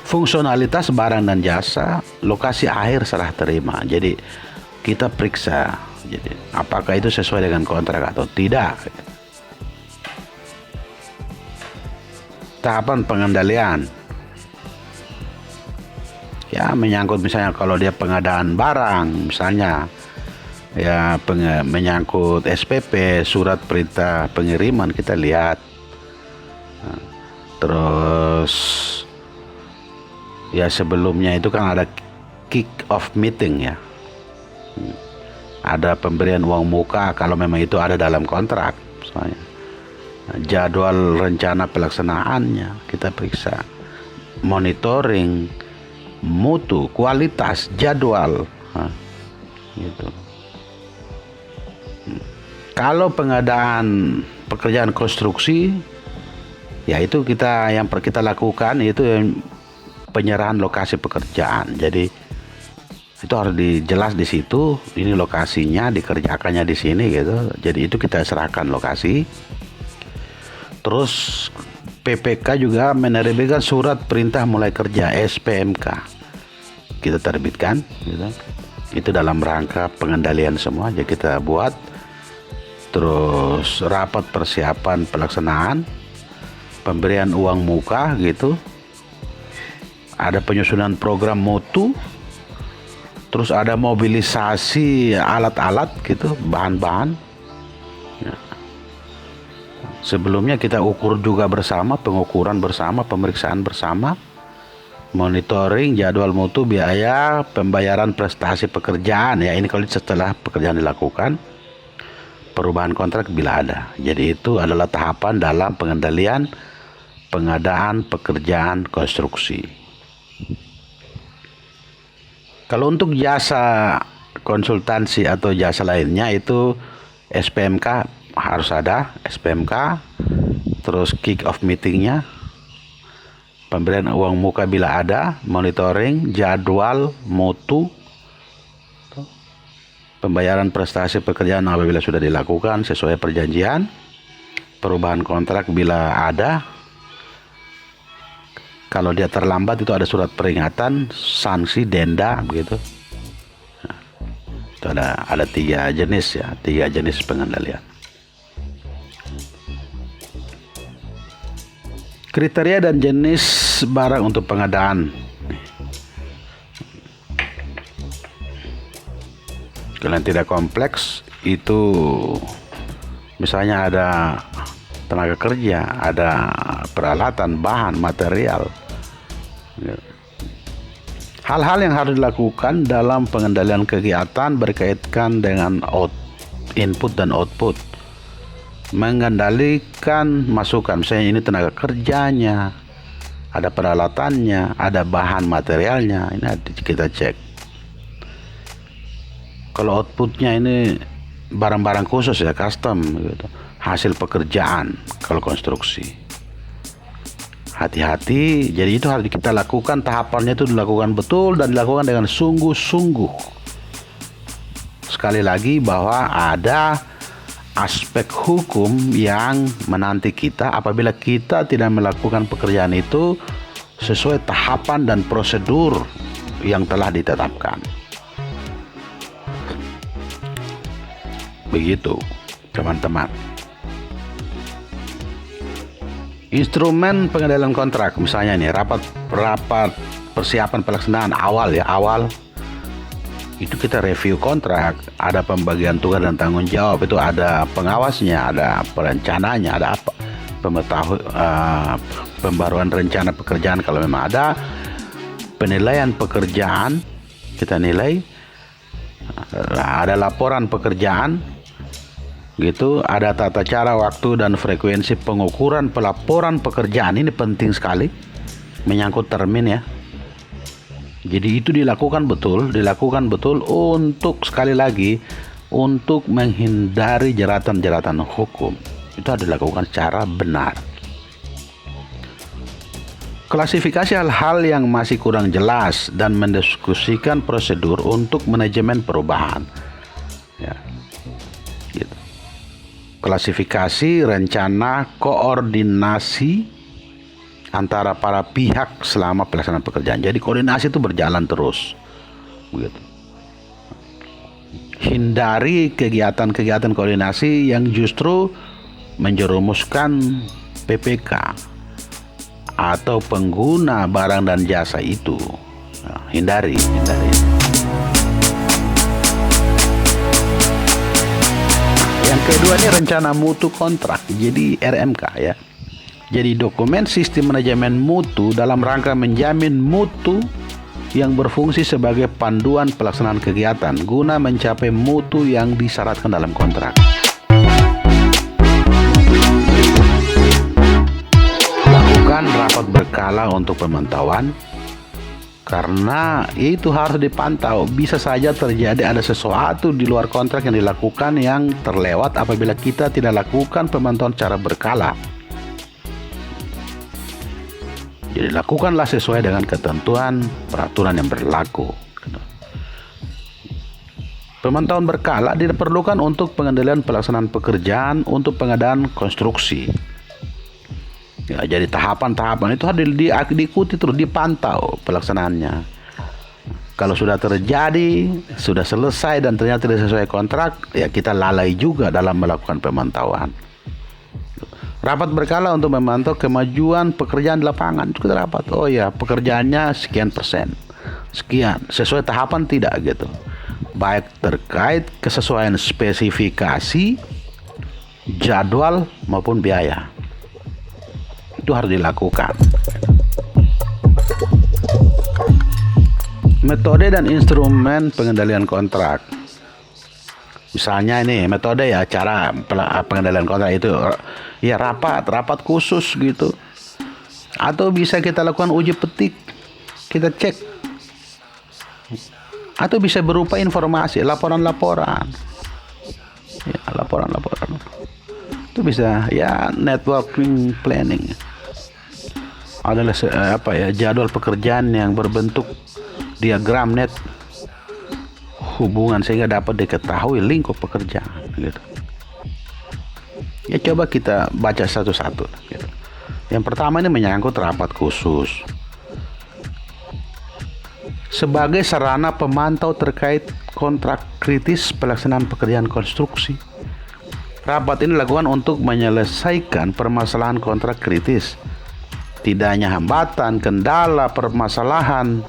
Fungsionalitas barang dan jasa, lokasi akhir serah terima. Jadi kita periksa, jadi apakah itu sesuai dengan kontrak atau tidak. Tahapan pengendalian, ya menyangkut misalnya kalau dia pengadaan barang, misalnya ya menyangkut SPP, surat perintah pengiriman, kita lihat. Nah, terus ya sebelumnya itu kan ada kick off meeting ya. Ada pemberian uang muka kalau memang itu ada dalam kontrak misalnya. Jadwal rencana pelaksanaannya kita periksa. Monitoring mutu, kualitas, jadwal. Nah, gitu. Kalau pengadaan pekerjaan konstruksi, ya itu yang kita lakukan itu penyerahan lokasi pekerjaan. Jadi itu harus dijelas di situ, ini lokasinya, dikerjakannya di sini gitu. Jadi itu kita serahkan lokasi. Terus PPK juga menerbitkan surat perintah mulai kerja SPMK. Kita terbitkan gitu. Itu dalam rangka pengendalian semua. Jadi kita buat. Terus rapat persiapan pelaksanaan, pemberian uang muka gitu. Ada penyusunan program mutu, terus ada mobilisasi alat-alat gitu, bahan-bahan. Ya. Sebelumnya kita ukur juga bersama, pengukuran bersama, pemeriksaan bersama, monitoring jadwal mutu, biaya, pembayaran prestasi pekerjaan. Ya ini kalau setelah pekerjaan dilakukan, perubahan kontrak bila ada. Jadi itu adalah tahapan dalam pengendalian pengadaan pekerjaan konstruksi. Kalau untuk jasa konsultansi atau jasa lainnya itu SPMK harus ada, SPMK, terus kick off meetingnya, pemberian uang muka bila ada, monitoring, jadwal, mutu, pembayaran prestasi pekerjaan apabila sudah dilakukan sesuai perjanjian, perubahan kontrak bila ada. Kalau dia terlambat itu ada surat peringatan, sanksi, denda begitu. Nah, itu ada 3 jenis ya, 3 jenis pengendalian. Kriteria dan jenis barang untuk pengadaan. Kalau yang tidak kompleks itu misalnya ada tenaga kerja, ada peralatan, bahan, material. Hal-hal yang harus dilakukan dalam pengendalian kegiatan berkaitan dengan input dan output. Mengendalikan masukan, misalnya ini tenaga kerjanya, ada peralatannya, ada bahan materialnya, ini kita cek. Kalau outputnya ini barang-barang khusus ya, custom gitu, hasil pekerjaan kalau konstruksi. Hati-hati, jadi itu harus kita lakukan, tahapannya itu dilakukan betul dan dilakukan dengan sungguh-sungguh. Sekali lagi bahwa ada aspek hukum yang menanti kita apabila kita tidak melakukan pekerjaan itu sesuai tahapan dan prosedur yang telah ditetapkan. Begitu, teman-teman. Instrumen pengendalian kontrak, misalnya nih rapat persiapan pelaksanaan awal itu kita review kontrak, ada pembagian tugas dan tanggung jawab, itu ada pengawasnya, ada perencananya, ada apa pembaruan rencana pekerjaan kalau memang ada, penilaian pekerjaan kita nilai, ada laporan pekerjaan gitu, ada tata cara, waktu dan frekuensi pengukuran pelaporan pekerjaan. Ini penting sekali, menyangkut termin ya. Jadi itu dilakukan betul untuk, sekali lagi, untuk menghindari jeratan-jeratan hukum. Itu harus dilakukan secara benar. Klasifikasi hal-hal yang masih kurang jelas dan mendiskusikan prosedur untuk manajemen perubahan. Ya. Gitu. Klasifikasi, rencana, koordinasi antara para pihak selama pelaksanaan pekerjaan. Jadi koordinasi itu berjalan terus. Begitu. Hindari kegiatan-kegiatan koordinasi yang justru menjerumuskan PPK atau pengguna barang dan jasa itu. Nah, hindari. Yang kedua ini rencana mutu kontrak. Jadi RMK ya. Jadi dokumen sistem manajemen mutu dalam rangka menjamin mutu yang berfungsi sebagai panduan pelaksanaan kegiatan guna mencapai mutu yang disyaratkan dalam kontrak. Lakukan rapat berkala untuk pemantauan, karena itu harus dipantau. Bisa saja terjadi ada sesuatu di luar kontrak yang dilakukan yang terlewat apabila kita tidak lakukan pemantauan secara berkala. Jadi lakukanlah sesuai dengan ketentuan peraturan yang berlaku. Pemantauan berkala diperlukan untuk pengendalian pelaksanaan pekerjaan untuk pengadaan konstruksi. Ya, jadi tahapan-tahapan itu harus diikuti terus, dipantau pelaksanaannya. Kalau sudah terjadi, sudah selesai dan ternyata tidak sesuai kontrak, ya kita lalai juga dalam melakukan pemantauan. Rapat berkala untuk memantau kemajuan pekerjaan di lapangan. Itu kita rapat. Oh ya, pekerjaannya sekian persen, sekian, sesuai tahapan tidak gitu. Baik terkait kesesuaian spesifikasi, jadwal maupun biaya. Itu harus dilakukan. Metode dan instrumen pengendalian kontrak. Misalnya ini metode ya, cara pengendalian kontrak itu ya rapat khusus gitu. Atau bisa kita lakukan uji petik, kita cek. Atau bisa berupa informasi, laporan-laporan. Ya, laporan-laporan. Itu bisa ya, networking planning. Adalah jadwal pekerjaan yang berbentuk diagram net hubungan sehingga dapat diketahui lingkup pekerjaan gitu. Ya coba kita baca satu-satu gitu. Yang pertama ini menyangkut rapat khusus. Sebagai sarana pemantau terkait kontrak kritis pelaksanaan pekerjaan konstruksi. Rapat ini dilakukan untuk menyelesaikan permasalahan kontrak kritis. Tidak hanya hambatan, kendala, permasalahan,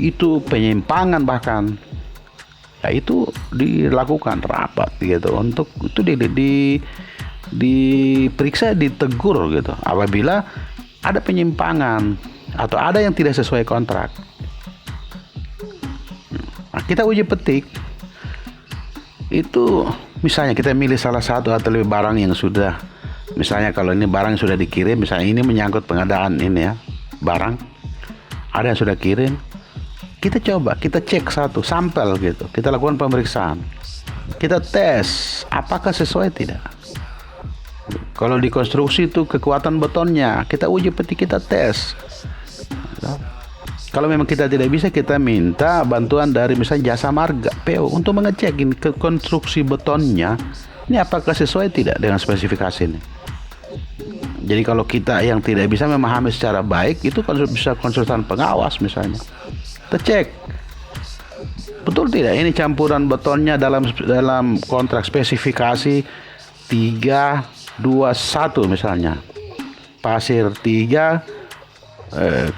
itu penyimpangan bahkan. Ya itu dilakukan rapat gitu, untuk itu diperiksa, ditegur gitu apabila ada penyimpangan atau ada yang tidak sesuai kontrak. Nah, kita uji petik itu, misalnya kita milih salah satu atau lebih barang yang sudah, misalnya kalau ini barang sudah dikirim, misalnya ini menyangkut pengadaan ini ya, barang ada yang sudah kirim, kita coba, kita cek satu sampel gitu, kita lakukan pemeriksaan, kita tes apakah sesuai tidak. Kalau di konstruksi itu kekuatan betonnya, kita uji petik, kita tes. Kalau memang kita tidak bisa, kita minta bantuan dari misalnya jasa marga PO untuk mengecek ke konstruksi betonnya ini apakah sesuai tidak dengan spesifikasi ini. Jadi kalau kita yang tidak bisa memahami secara baik, itu bisa konsultan pengawas misalnya. Kita cek betul tidak ini campuran betonnya dalam kontrak spesifikasi 321 misalnya. pasir 3,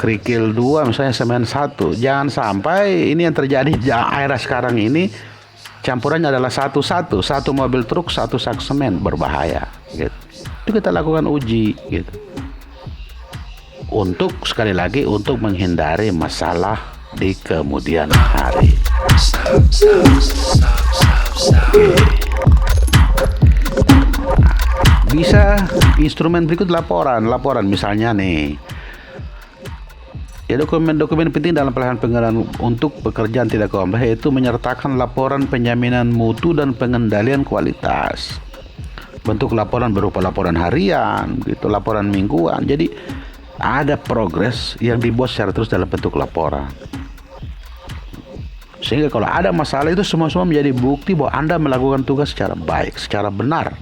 kerikil 2, misalnya semen 1. Jangan sampai ini yang terjadi di era sekarang ini, campurannya adalah satu mobil truk, satu sak semen, berbahaya gitu. Itu kita lakukan uji gitu. Untuk sekali lagi untuk menghindari masalah di kemudian hari. Bisa instrumen berikut laporan misalnya nih. Ya, dokumen penting dalam pelaksanaan pengenalan untuk pekerjaan tidak kompleks yaitu menyertakan laporan penjaminan mutu dan pengendalian kualitas. Bentuk laporan berupa laporan harian, gitu, laporan mingguan. Jadi ada progres yang dibuat secara terus dalam bentuk laporan. Sehingga kalau ada masalah itu semua menjadi bukti bahwa Anda melakukan tugas secara baik, secara benar.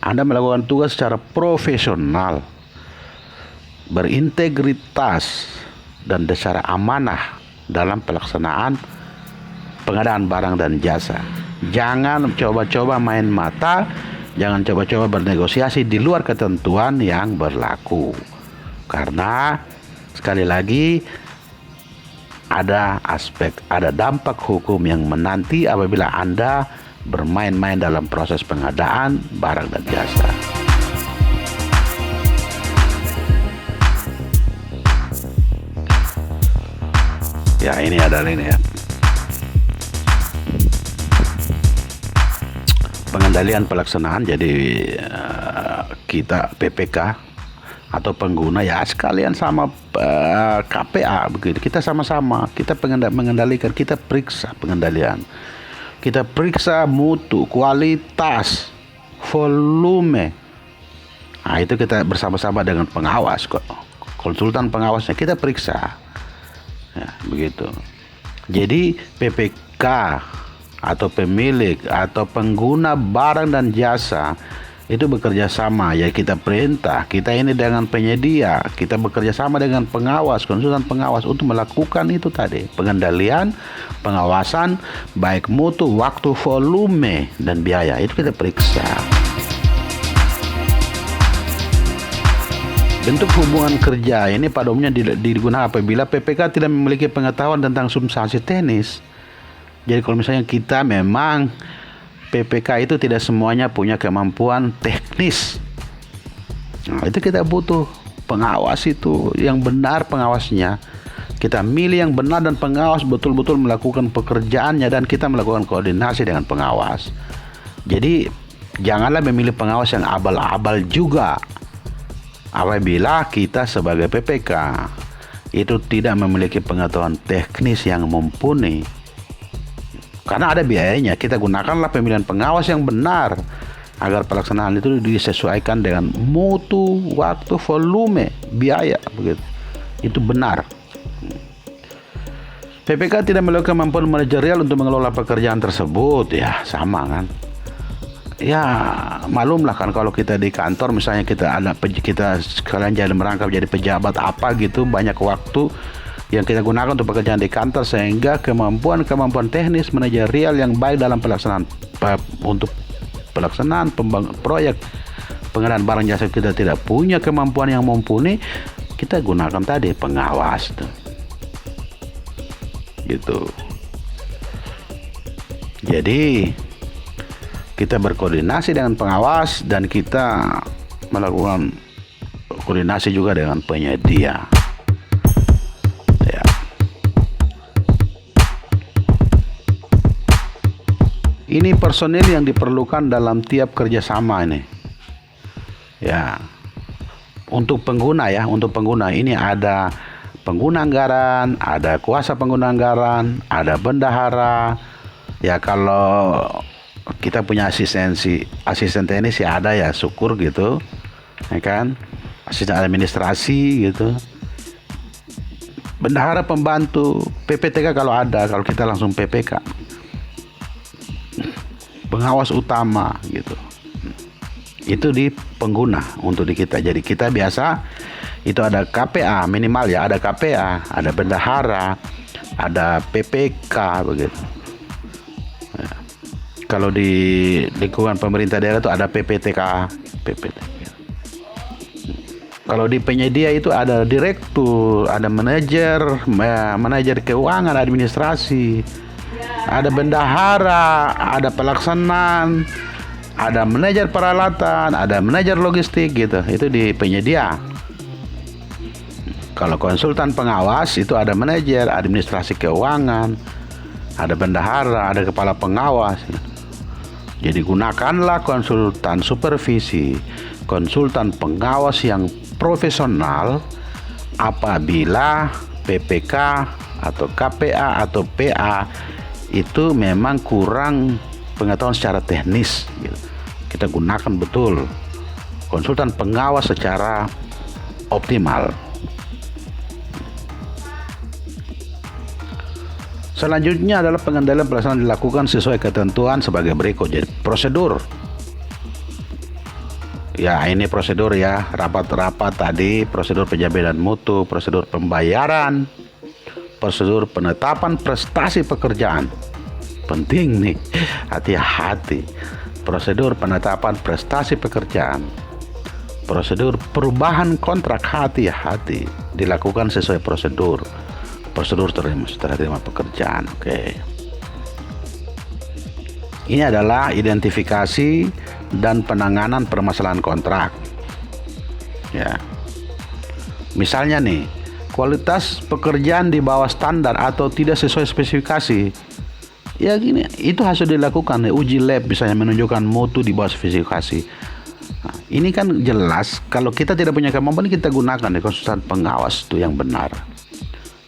Anda melakukan tugas secara profesional, berintegritas, dan secara amanah dalam pelaksanaan pengadaan barang dan jasa. Jangan coba-coba main mata, jangan coba-coba bernegosiasi di luar ketentuan yang berlaku. Karena sekali lagi ada dampak hukum yang menanti apabila Anda bermain-main dalam proses pengadaan barang dan jasa. Ya, ini adalah ini ya. Pengendalian pelaksanaan, jadi kita PPK atau pengguna ya sekalian sama KPA begitu. Kita sama-sama, kita mengendalikan, kita periksa pengendalian. Kita periksa mutu, kualitas, volume. Nah, itu kita bersama-sama dengan pengawas, konsultan pengawasnya kita periksa. Ya, begitu. Jadi PPK atau pemilik atau pengguna barang dan jasa itu bekerja sama, ya kita perintah, kita ini dengan penyedia, kita bekerja sama dengan pengawas, konsultan pengawas untuk melakukan itu tadi, pengendalian, pengawasan, baik mutu, waktu, volume, dan biaya, itu kita periksa. Bentuk hubungan kerja ini pada umumnya digunakan apabila PPK tidak memiliki pengetahuan tentang substansi teknis. Jadi kalau misalnya kita memang PPK itu tidak semuanya punya kemampuan teknis, nah, itu kita butuh pengawas itu yang benar, pengawasnya kita milih yang benar dan pengawas betul-betul melakukan pekerjaannya dan kita melakukan koordinasi dengan pengawas. Jadi janganlah memilih pengawas yang abal-abal juga apabila kita sebagai PPK itu tidak memiliki pengetahuan teknis yang mumpuni. Karena ada biayanya, kita gunakanlah pemilihan pengawas yang benar agar pelaksanaan itu disesuaikan dengan mutu, waktu, volume, biaya, begitu. Itu benar. PPK tidak memiliki kemampuan manajerial untuk mengelola pekerjaan tersebut, ya sama kan. Ya malumlah kan kalau kita di kantor misalnya kita sekalian jadi merangkap jadi pejabat apa gitu, banyak waktu yang kita gunakan untuk pekerjaan di kantor sehingga kemampuan teknis manajerial yang baik dalam pelaksanaan proyek pengadaan barang jasa kita tidak punya kemampuan yang mumpuni, kita gunakan tadi pengawas tuh. Gitu. Jadi kita berkoordinasi dengan pengawas dan kita melakukan koordinasi juga dengan penyedia. Ini personil yang diperlukan dalam tiap kerjasama ini. Ya, untuk pengguna ini ada pengguna anggaran, ada kuasa pengguna anggaran, ada bendahara. Ya kalau kita punya asisten teknis ya ada ya syukur gitu, ya kan, asisten administrasi gitu. Bendahara pembantu, PPTK kalau ada, kalau kita langsung PPK. Pengawas utama gitu. Itu di pengguna untuk di kita. Jadi kita biasa itu ada KPA minimal ya, ada KPA, ada bendahara, ada PPK begitu. Ya. Kalau di lingkungan pemerintah daerah itu ada PPTK PPT. Kalau di penyedia itu ada direktur, ada manajer keuangan, administrasi, ada bendahara, ada pelaksanaan, ada manajer peralatan, ada manajer logistik gitu. Itu di penyedia. Kalau konsultan pengawas itu ada manajer administrasi keuangan, ada bendahara, ada kepala pengawas. Jadi gunakanlah konsultan supervisi, konsultan pengawas yang profesional apabila PPK atau KPA atau PA itu memang kurang pengetahuan secara teknis gitu. Kita gunakan betul konsultan pengawas secara optimal. Selanjutnya adalah pengendalian pelaksanaan dilakukan sesuai ketentuan sebagai berikut. Jadi prosedur. Ya, ini prosedur ya, rapat-rapat tadi, prosedur penjaminan mutu, prosedur pembayaran, prosedur penetapan prestasi pekerjaan. Penting nih, hati-hati. Prosedur penetapan prestasi pekerjaan. Prosedur perubahan kontrak, hati-hati. Dilakukan sesuai prosedur. Prosedur terima pekerjaan, oke. Ini adalah identifikasi dan penanganan permasalahan kontrak. Ya. Misalnya nih, kualitas pekerjaan di bawah standar atau tidak sesuai spesifikasi. Ya gini, itu harus dilakukan uji lab misalnya menunjukkan mutu di bawah spesifikasi. Nah, ini kan jelas kalau kita tidak punya kemampuan kita gunakan konsultan pengawas itu yang benar.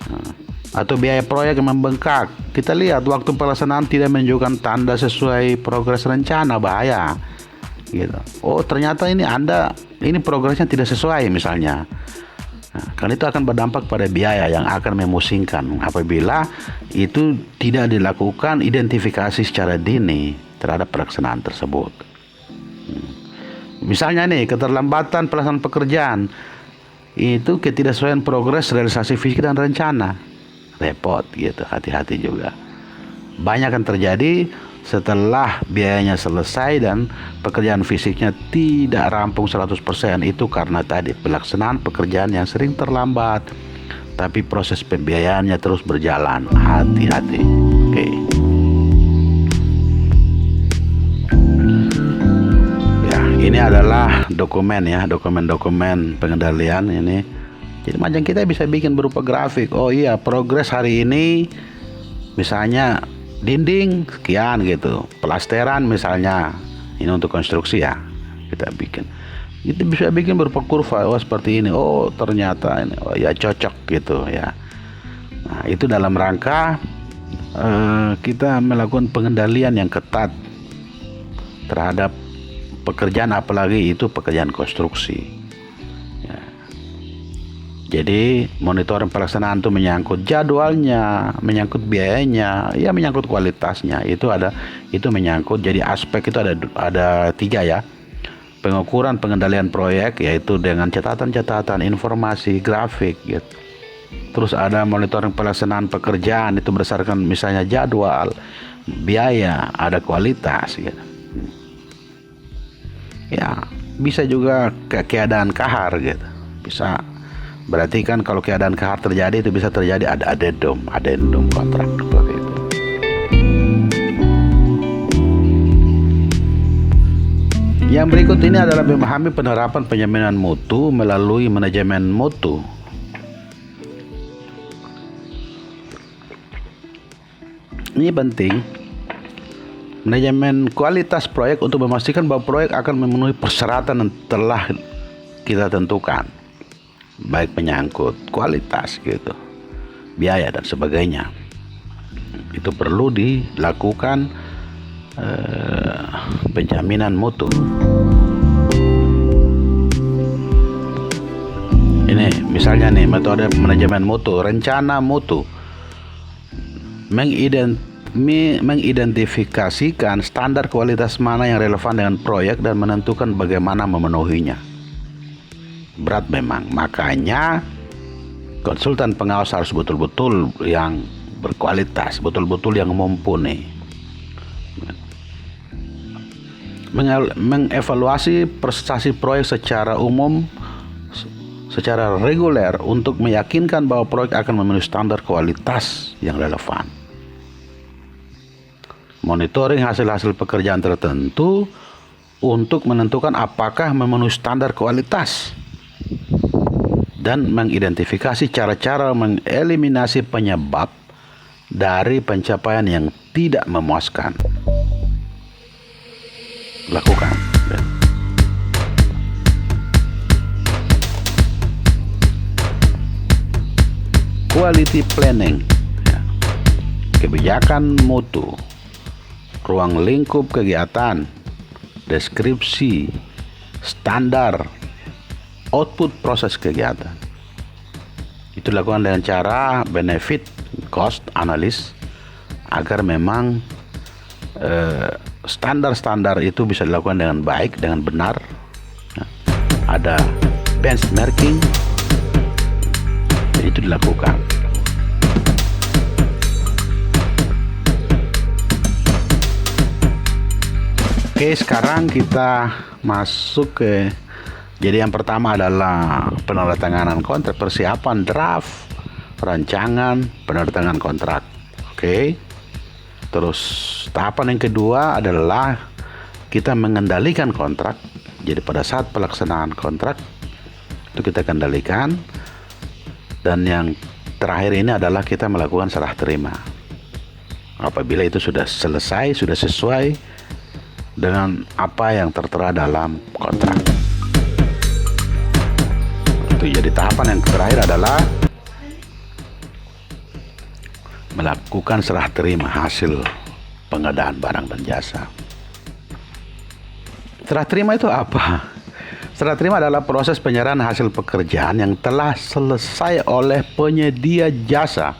Nah, atau biaya proyek yang membengkak. Kita lihat waktu pelaksanaan tidak menunjukkan tanda sesuai progres rencana, bahaya. Gitu. Oh, ternyata ini progresnya tidak sesuai misalnya. Nah, kan itu akan berdampak pada biaya yang akan memusingkan apabila itu tidak dilakukan identifikasi secara dini terhadap pelaksanaan tersebut. Misalnya nih, keterlambatan pelaksanaan pekerjaan itu ketidaksesuaian progres realisasi fisik dan rencana. Repot gitu, hati-hati juga. Banyak kan terjadi setelah biayanya selesai dan pekerjaan fisiknya tidak rampung 100%. Itu karena tadi pelaksanaan pekerjaan yang sering terlambat, tapi proses pembiayaannya terus berjalan. Hati-hati. Oke. Ya, ini adalah dokumen ya, dokumen pengendalian ini. Jadi macam kita bisa bikin berupa grafik. Oh iya, progres hari ini misalnya dinding sekian gitu, pelasteran misalnya, ini untuk konstruksi ya, kita bikin. Itu bisa bikin berupa kurva. Oh seperti ini. Oh ternyata ini. Oh ya cocok gitu ya. Nah itu dalam rangka kita melakukan pengendalian yang ketat terhadap pekerjaan, apalagi itu pekerjaan konstruksi. Jadi monitoring pelaksanaan itu menyangkut jadwalnya, menyangkut biayanya, ya menyangkut kualitasnya. Itu menyangkut. Jadi aspek itu ada 3 ya. Pengukuran pengendalian proyek yaitu dengan catatan-catatan, informasi, grafik gitu. Terus ada monitoring pelaksanaan pekerjaan itu berdasarkan misalnya jadwal, biaya, ada kualitas gitu. Ya, bisa juga keadaan kahar gitu. Bisa. Berarti kan kalau keadaan kahar terjadi itu bisa terjadi ada adendum kontrak seperti itu. Yang berikut ini adalah memahami penerapan penjaminan mutu melalui manajemen mutu. Ini penting. Manajemen kualitas proyek untuk memastikan bahwa proyek akan memenuhi persyaratan yang telah kita tentukan. Baik menyangkut kualitas gitu, biaya dan sebagainya. Itu perlu dilakukan penjaminan mutu. Ini misalnya nih metode manajemen mutu, rencana mutu. Mengidentifikasikan standar kualitas mana yang relevan dengan proyek dan menentukan bagaimana memenuhinya. Berat memang, makanya konsultan pengawas harus betul-betul yang berkualitas, betul-betul yang mumpuni. mengevaluasi prestasi proyek secara umum secara reguler untuk meyakinkan bahwa proyek akan memenuhi standar kualitas yang relevan. Monitoring hasil-hasil pekerjaan tertentu untuk menentukan apakah memenuhi standar kualitas dan mengidentifikasi cara-cara mengeliminasi penyebab dari pencapaian yang tidak memuaskan. Lakukan. Quality planning, kebijakan mutu, ruang lingkup kegiatan, deskripsi, standar, output proses kegiatan. Itu dilakukan dengan cara benefit cost analysis agar memang standar-standar itu bisa dilakukan dengan baik, dengan benar. Ada benchmarking, itu dilakukan. Oke, sekarang kita masuk ke, jadi yang pertama adalah penandatanganan kontrak, persiapan draft, rancangan, penandatanganan kontrak. Oke. Terus tahapan yang kedua adalah kita mengendalikan kontrak. Jadi pada saat pelaksanaan kontrak itu kita kendalikan. Dan yang terakhir ini adalah kita melakukan serah terima. Apabila itu sudah selesai, sudah sesuai dengan apa yang tertera dalam kontrak. Itu jadi tahapan yang terakhir adalah melakukan serah terima hasil pengadaan barang dan jasa. Serah terima itu apa? Serah terima adalah proses penyerahan hasil pekerjaan yang telah selesai oleh penyedia jasa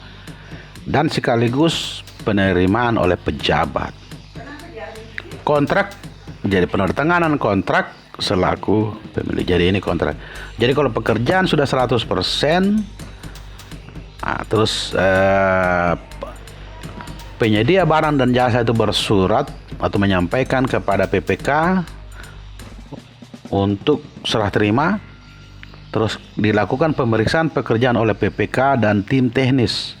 dan sekaligus penerimaan oleh pejabat. Kontrak, jadi penandatanganan kontrak selaku pemilik. Jadi ini kontrak. Jadi kalau pekerjaan sudah 100%, terus penyedia barang dan jasa itu bersurat atau menyampaikan kepada PPK untuk serah terima, terus dilakukan pemeriksaan pekerjaan oleh PPK dan tim teknis.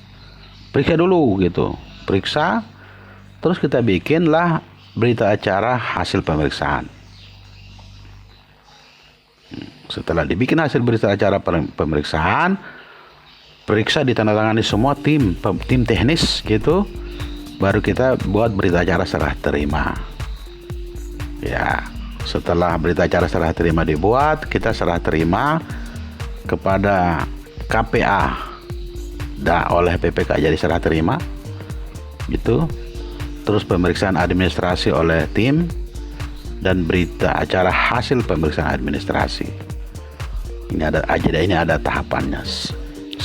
Periksa dulu gitu, periksa, terus kita bikinlah berita acara hasil pemeriksaan. Setelah dibikin hasil berita acara pemeriksaan, periksa ditandatangani semua tim teknis gitu, baru kita buat berita acara serah terima. Ya, setelah berita acara serah terima dibuat, kita serah terima kepada KPA oleh PPK, jadi serah terima gitu. Terus pemeriksaan administrasi oleh tim dan berita acara hasil pemeriksaan administrasi. Ini ada tahapannya. 1, 2,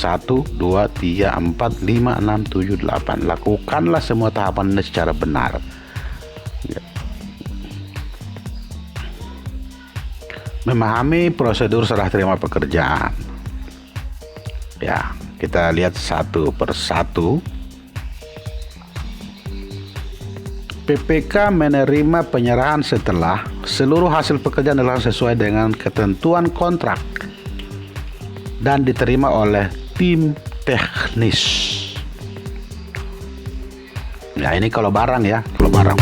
3, 4, 5, 6, 7, 8. Lakukanlah semua tahapan ini secara benar. Memahami prosedur serah terima pekerjaan. Ya, kita lihat satu persatu. PPK menerima penyerahan setelah seluruh hasil pekerjaan adalah sesuai dengan ketentuan kontrak dan diterima oleh tim teknis. Ya, ini kalau barang ya, kalau barang.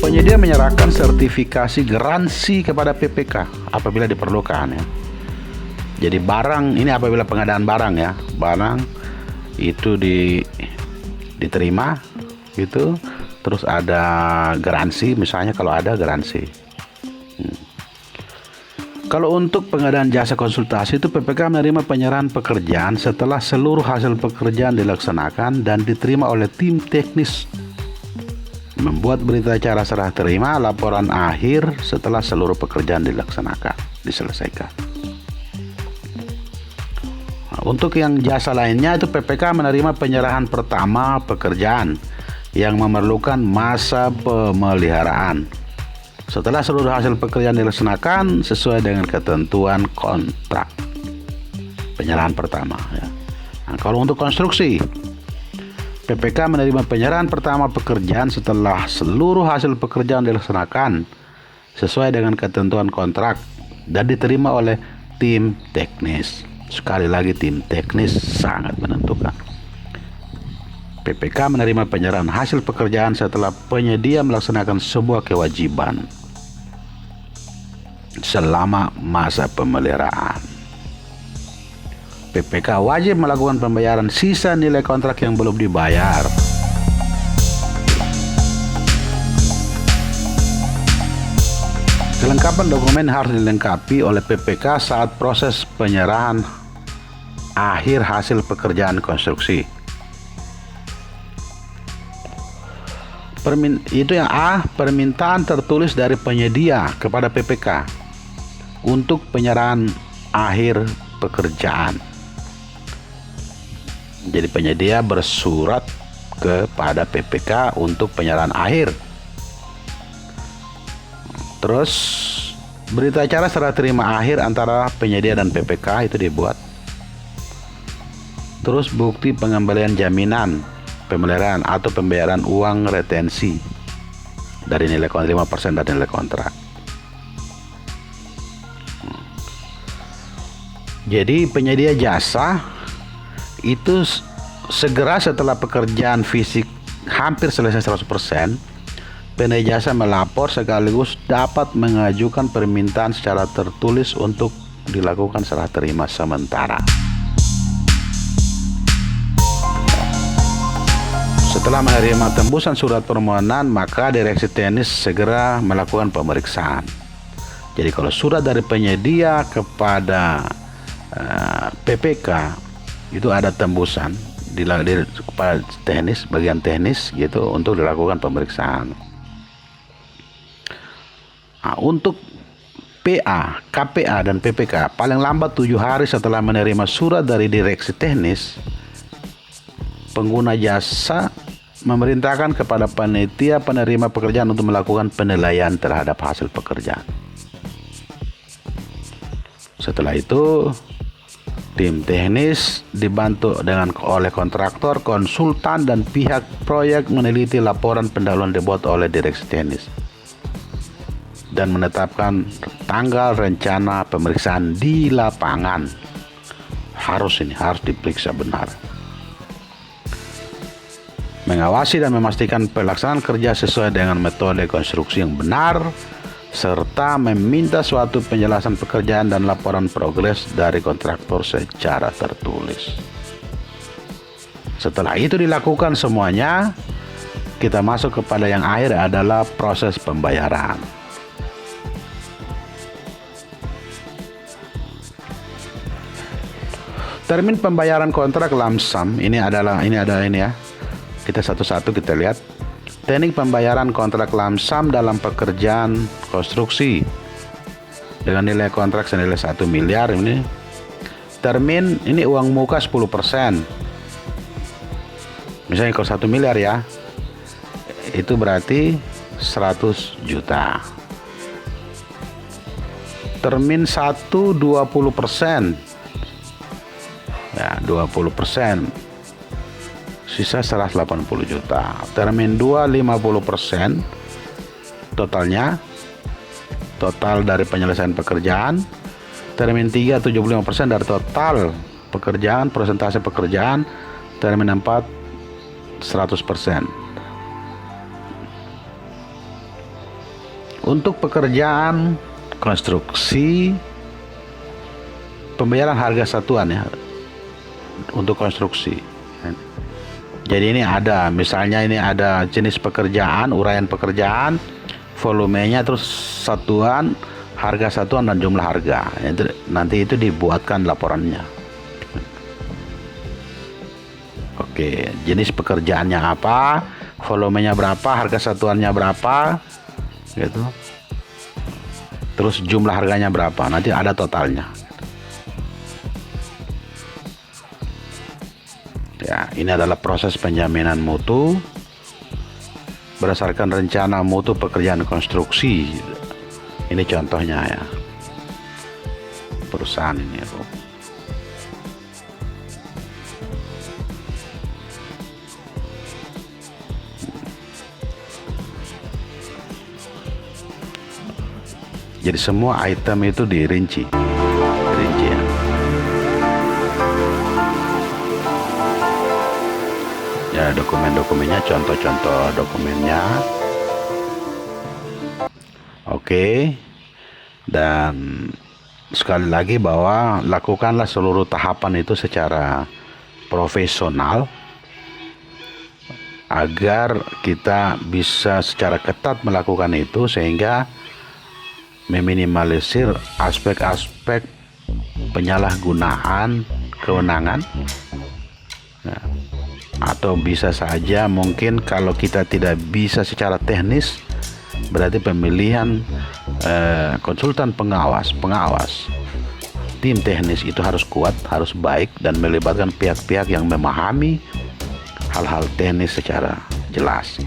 Penyedia menyerahkan sertifikasi garansi kepada PPK apabila diperlukan ya. Jadi barang ini apabila pengadaan barang ya, barang itu diterima gitu, terus ada garansi, misalnya kalau ada garansi. Kalau untuk pengadaan jasa konsultasi itu PPK menerima penyerahan pekerjaan setelah seluruh hasil pekerjaan dilaksanakan dan diterima oleh tim teknis. Membuat berita acara serah terima, laporan akhir setelah seluruh pekerjaan diselesaikan. Untuk yang jasa lainnya itu PPK menerima penyerahan pertama pekerjaan yang memerlukan masa pemeliharaan setelah seluruh hasil pekerjaan dilaksanakan sesuai dengan ketentuan kontrak. Penyerahan pertama ya. Nah, kalau untuk konstruksi, PPK menerima penyerahan pertama pekerjaan setelah seluruh hasil pekerjaan dilaksanakan sesuai dengan ketentuan kontrak dan diterima oleh tim teknis. Sekali lagi, tim teknis sangat menentukan. PPK menerima penyerahan hasil pekerjaan setelah penyedia melaksanakan sebuah kewajiban selama masa pemeliharaan. PPK wajib melakukan pembayaran sisa nilai kontrak yang belum dibayar. Kelengkapan dokumen harus dilengkapi oleh PPK saat proses penyerahan akhir hasil pekerjaan konstruksi. Itu yang A, permintaan tertulis dari penyedia kepada PPK untuk penyerahan akhir pekerjaan. Jadi penyedia bersurat kepada PPK untuk penyerahan akhir. Terus berita acara serah terima akhir antara penyedia dan PPK itu dibuat. Terus bukti pengembalian jaminan pemeliharaan atau pembayaran uang retensi dari nilai kontrak 5% dari nilai kontrak. Jadi penyedia jasa itu segera setelah pekerjaan fisik hampir selesai 100%, penyedia jasa melapor sekaligus dapat mengajukan permintaan secara tertulis untuk dilakukan serah terima sementara. Setelah menerima tembusan surat permohonan, maka direksi teknis segera melakukan pemeriksaan. Jadi kalau surat dari penyedia kepada PPK itu ada tembusan kepada teknis, bagian teknis gitu untuk dilakukan pemeriksaan. Nah, untuk PA, KPA dan PPK paling lambat 7 hari setelah menerima surat dari direksi teknis, pengguna jasa memerintahkan kepada panitia penerima pekerjaan untuk melakukan penilaian terhadap hasil pekerjaan. Setelah itu, tim teknis dibantu oleh kontraktor, konsultan, dan pihak proyek meneliti laporan pendahuluan dibuat oleh direksi teknis dan menetapkan tanggal rencana pemeriksaan di lapangan. Harus diperiksa benar. Mengawasi dan memastikan pelaksanaan kerja sesuai dengan metode konstruksi yang benar, serta meminta suatu penjelasan pekerjaan dan laporan progres dari kontraktor secara tertulis. Setelah itu dilakukan semuanya, kita masuk kepada yang akhir adalah proses pembayaran. Termin pembayaran kontrak lump sum ini ada ini ya. Kita satu-satu kita lihat. Teknik pembayaran kontrak lump sum dalam pekerjaan konstruksi dengan nilai kontrak senilai 1 miliar ini. Termin ini uang muka 10%. Misalnya kalau 1 miliar ya, itu berarti 100 juta. Termin 1 20%. Ya, 20%. Sisa 180 juta. Termin 2 50%. Total dari penyelesaian pekerjaan. Termin 3 75% dari total pekerjaan, persentase pekerjaan. Termin 4 100%. Untuk pekerjaan konstruksi, pembayaran harga satuan ya untuk konstruksi. Jadi ini ada, misalnya ini ada jenis pekerjaan, uraian pekerjaan, volumenya, terus satuan, harga satuan dan jumlah harga. Nanti itu dibuatkan laporannya. Oke, jenis pekerjaannya apa, volumenya berapa, harga satuannya berapa, gitu. Terus jumlah harganya berapa, nanti ada totalnya. Ya, ini adalah proses penjaminan mutu berdasarkan rencana mutu pekerjaan konstruksi. Ini contohnya ya, perusahaan ini ya. Jadi semua item itu dirinci ya. Ya, dokumen-dokumennya, contoh-contoh dokumennya. Oke. Dan sekali lagi bahwa lakukanlah seluruh tahapan itu secara profesional agar kita bisa secara ketat melakukan itu sehingga meminimalisir aspek-aspek penyalahgunaan kewenangan. Nah, atau bisa saja mungkin kalau kita tidak bisa secara teknis, berarti pemilihan konsultan pengawas tim teknis itu harus kuat, harus baik, dan melibatkan pihak-pihak yang memahami hal-hal teknis secara jelas.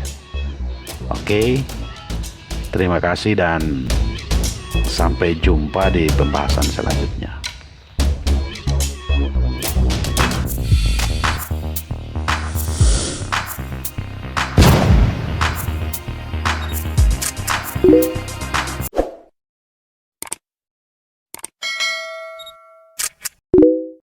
Oke, terima kasih dan sampai jumpa di pembahasan selanjutnya.